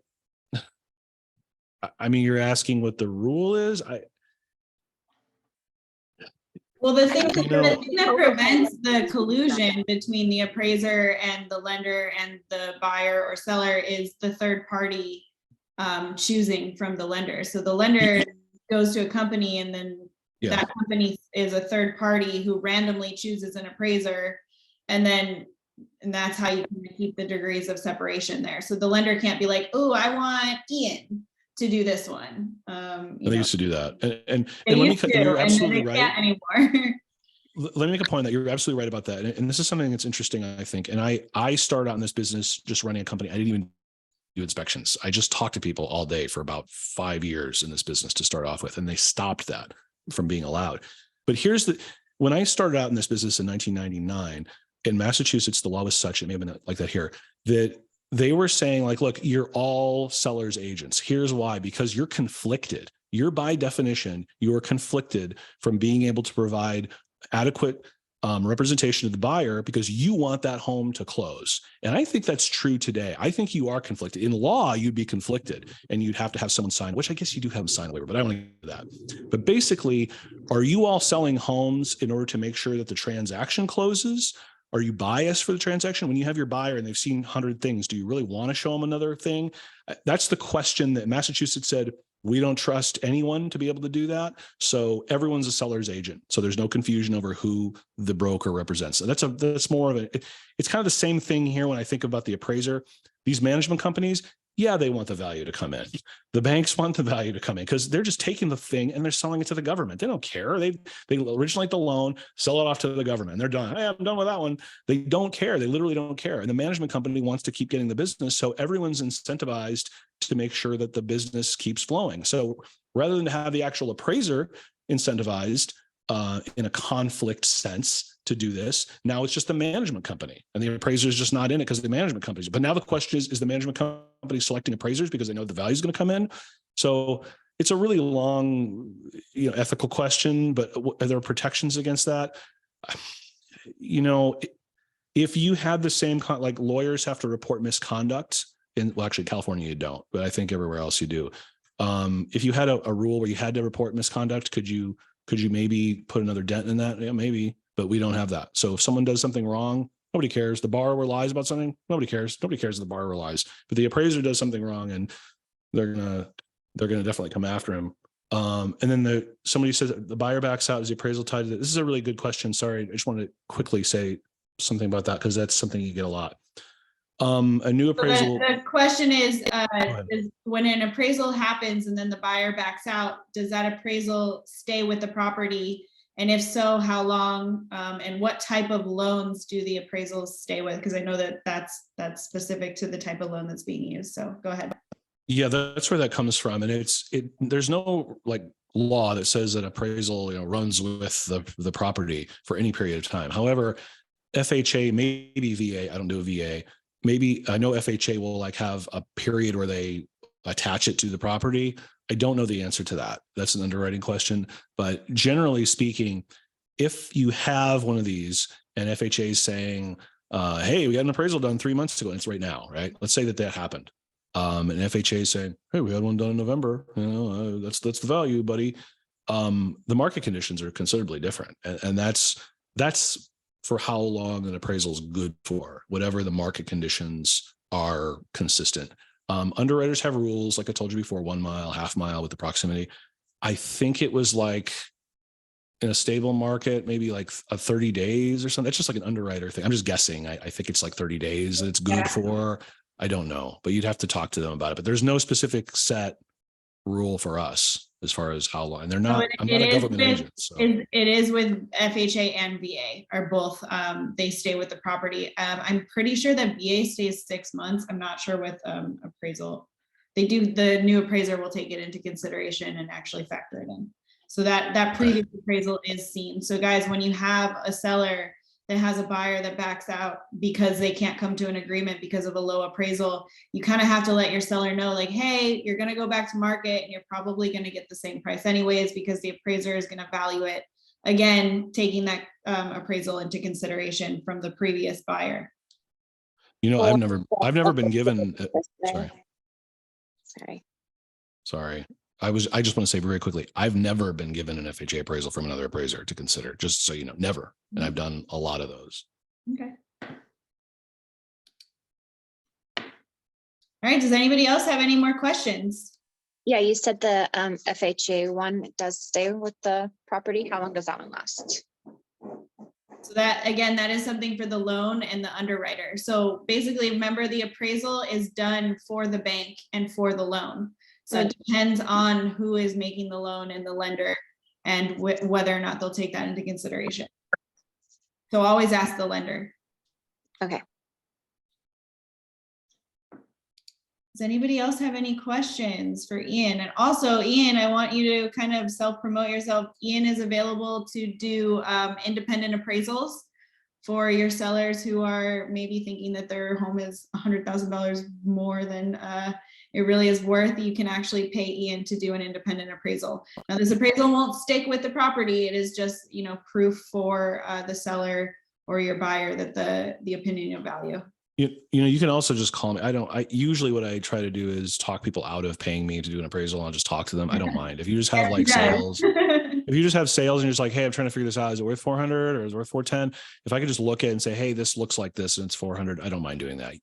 you're asking what the rule is. Well, the thing that prevents the collusion between the appraiser and the lender and the buyer or seller is the third party choosing from the lender. So the lender goes to a company and then that company is a third party who randomly chooses an appraiser, and that's how you can keep the degrees of separation there. So the lender can't be like, oh, I want Ian to do this one. They used to do that. And you're absolutely right. Can't anymore. Let me make a point that you're absolutely right about that. And this is something that's interesting, I think. And I started out in this business just running a company. I didn't even do inspections. I just talked to people all day for about 5 years in this business to start off with, and they stopped that from being allowed. But when I started out in this business in 1999, in Massachusetts, the law was such, it may have been like that here, that they were saying like, look, you're all sellers agents. Here's why, because you're conflicted. You're by definition, you are conflicted from being able to provide adequate representation of the buyer because you want that home to close. And I think that's true today. I think you are conflicted. In law, you'd be conflicted and you'd have to have someone sign, which I guess you do have a sign waiver, but I don't need that. But basically, are you all selling homes in order to make sure that the transaction closes? Are you biased for the transaction? When you have your buyer and they've seen 100 things, do you really want to show them another thing? That's the question that Massachusetts said, we don't trust anyone to be able to do that. So everyone's a seller's agent. So there's no confusion over who the broker represents. So that's more of it's kind of the same thing here when I think about the appraiser. These management companies, yeah, they want the value to come in. The banks want the value to come in because they're just taking the thing and they're selling it to the government. They don't care. They originate the loan, sell it off to the government, and they're done. Hey, I'm done with that one. They don't care. They literally don't care. And the management company wants to keep getting the business. So everyone's incentivized to make sure that the business keeps flowing. So rather than have the actual appraiser incentivized in a conflict sense to do this, now it's just the management company, and the appraiser is just not in it because the management companies. But now the question is the management company selecting appraisers because they know the value is going to come in? So it's a really long, ethical question, but are there protections against that? If you had the same, like lawyers have to report misconduct actually California, you don't, but I think everywhere else you do. If you had a rule where you had to report misconduct, could you maybe put another dent in that? Yeah, maybe, but we don't have that. So if someone does something wrong, nobody cares. The borrower lies about something, nobody cares. Nobody cares if the borrower lies, but the appraiser does something wrong and they're gonna definitely come after him. And then somebody says the buyer backs out. Is the appraisal tied to that? This is a really good question. Sorry, I just wanted to quickly say something about that because that's something you get a lot. A new appraisal. The question is when an appraisal happens and then the buyer backs out, does that appraisal stay with the property? And if so, how long? And what type of loans do the appraisals stay with? Because I know that's specific to the type of loan that's being used. So go ahead. Yeah, that's where that comes from, and there's no like law that says that appraisal runs with the property for any period of time. However, FHA, maybe VA. I don't do a VA. Maybe I know FHA will like have a period where they attach it to the property. I don't know the answer to that. That's an underwriting question. But generally speaking, if you have one of these and FHA is saying, hey, we got an appraisal done 3 months ago, and it's right now, right? Let's say that happened. And FHA is saying, hey, we had one done in November. That's the value, buddy. The market conditions are considerably different. And that's for how long an appraisal is good for, whatever the market conditions are consistent. Underwriters have rules, like I told you before, 1 mile, half mile with the proximity. I think it was like in a stable market, maybe like 30 days or something. That's just like an underwriter thing. I'm just guessing. I think it's like 30 days that it's good for. I don't know, but you'd have to talk to them about it. But there's no specific set rule for us as far as how long. And they're not, I'm not a government agent. So it is with FHA and VA are both, they stay with the property. I'm pretty sure that VA stays 6 months. I'm not sure with appraisal. They do, the new appraiser will take it into consideration and actually factor it in. So that previous appraisal is seen. So guys, when you have a seller that has a buyer that backs out because they can't come to an agreement because of a low appraisal, you kind of have to let your seller know, like, hey, you're going to go back to market and you're probably going to get the same price anyways, because the appraiser is going to value it. Again, taking that appraisal into consideration from the previous buyer. I've never been given. Sorry. I just want to say very quickly, I've never been given an FHA appraisal from another appraiser to consider, just so you know, never. And I've done a lot of those. Okay. All right. Does anybody else have any more questions? Yeah, you said the FHA one does stay with the property. How long does that one last? So that, again, that is something for the loan and the underwriter. So basically, remember, the appraisal is done for the bank and for the loan. So it depends on who is making the loan and the lender and whether or not they'll take that into consideration. So always ask the lender. Okay. Does anybody else have any questions for Ian? And also, Ian, I want you to kind of self-promote yourself. Ian is available to do independent appraisals for your sellers who are maybe thinking that their home is $100,000 more than it really is worth. You can actually pay Ian to do an independent appraisal. Now, this appraisal won't stick with the property. It is just, you know, proof for the seller or your buyer that the opinion of value. You know, you can also just call me. I usually what I try to do is talk people out of paying me to do an appraisal. I'll just talk to them. I don't mind. If you just have like sales, if you just have sales and you're just like, hey, I'm trying to figure this out. Is it worth 400 or is it worth 410? If I could just look at it and say, hey, this looks like this and it's 400, I don't mind doing that.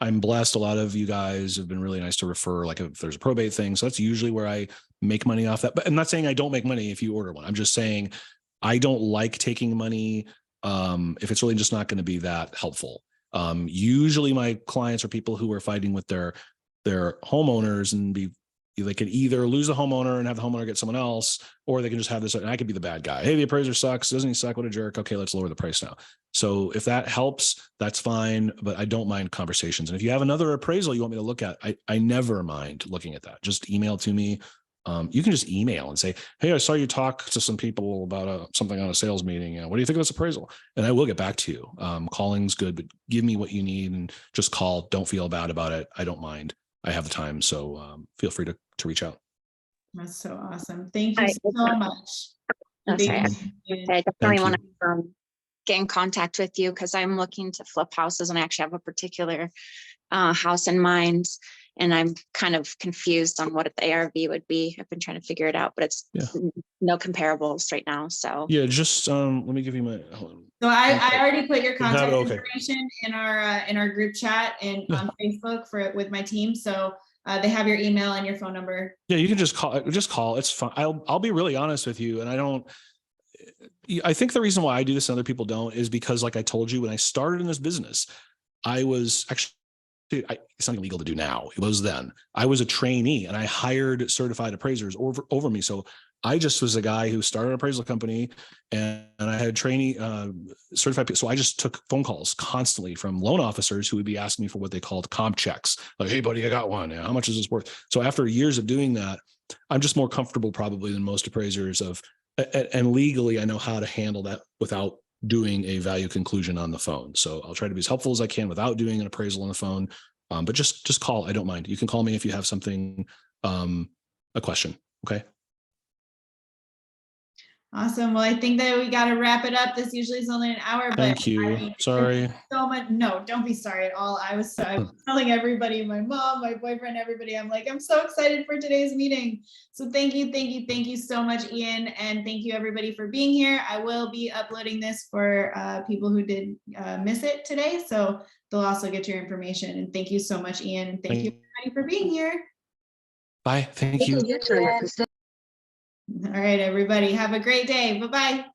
I'm blessed. A lot of you guys have been really nice to refer, like if there's a probate thing. So that's usually where I make money off that. But I'm not saying I don't make money if you order one. I'm just saying I don't like taking money if it's really just not going to be that helpful. Usually my clients are people who are fighting with their homeowners and they could either lose the homeowner and have the homeowner get someone else, or they can just have this, and I could be the bad guy. Hey, the appraiser sucks. Doesn't he suck? What a jerk. Okay, let's lower the price now. So if that helps, that's fine, but I don't mind conversations. And if you have another appraisal you want me to look at, I never mind looking at that. Just email to me. You can just email and say, hey, I saw you talk to some people about something on a sales meeting. What do you think of this appraisal? And I will get back to you. Calling's good, but give me what you need and just call. Don't feel bad about it. I don't mind. I have the time. So feel free to reach out. That's so awesome. Thank you so much. No, sorry. I definitely want to get in contact with you because I'm looking to flip houses and I actually have a particular house in mind. And I'm kind of confused on what the ARV would be. I've been trying to figure it out, but it's no comparables right now. So yeah, just let me give you my. So I already put your contact information in our group chat and on Facebook with my team. So they have your email and your phone number. Yeah, you can just call. Just call. It's fine. I'll be really honest with you, and I think the reason why I do this and other people don't is because, like I told you, when I started in this business, I was actually. It's not illegal to do now. It was then. I was a trainee and I hired certified appraisers over me. So I just was a guy who started an appraisal company and I had trainee certified. So I just took phone calls constantly from loan officers who would be asking me for what they called comp checks. Like, hey, buddy, I got one. How much is this worth? So after years of doing that, I'm just more comfortable probably than most appraisers and legally I know how to handle that without doing a value conclusion on the phone. So I'll try to be as helpful as I can without doing an appraisal on the phone. But just call. I don't mind. You can call me if you have something, a question. Okay. Awesome. Well, I think that we got to wrap it up. This usually is only an hour, but thank you. Sorry. So much. No, don't be sorry at all. I was telling everybody, my mom, my boyfriend, everybody, I'm like, I'm so excited for today's meeting. So thank you so much, Ian. And thank you everybody for being here. I will be uploading this for people who did miss it today. So they'll also get your information. And thank you so much, Ian. And thank you everybody for being here. Bye. Thank you. All right, everybody. Have a great day. Bye-bye.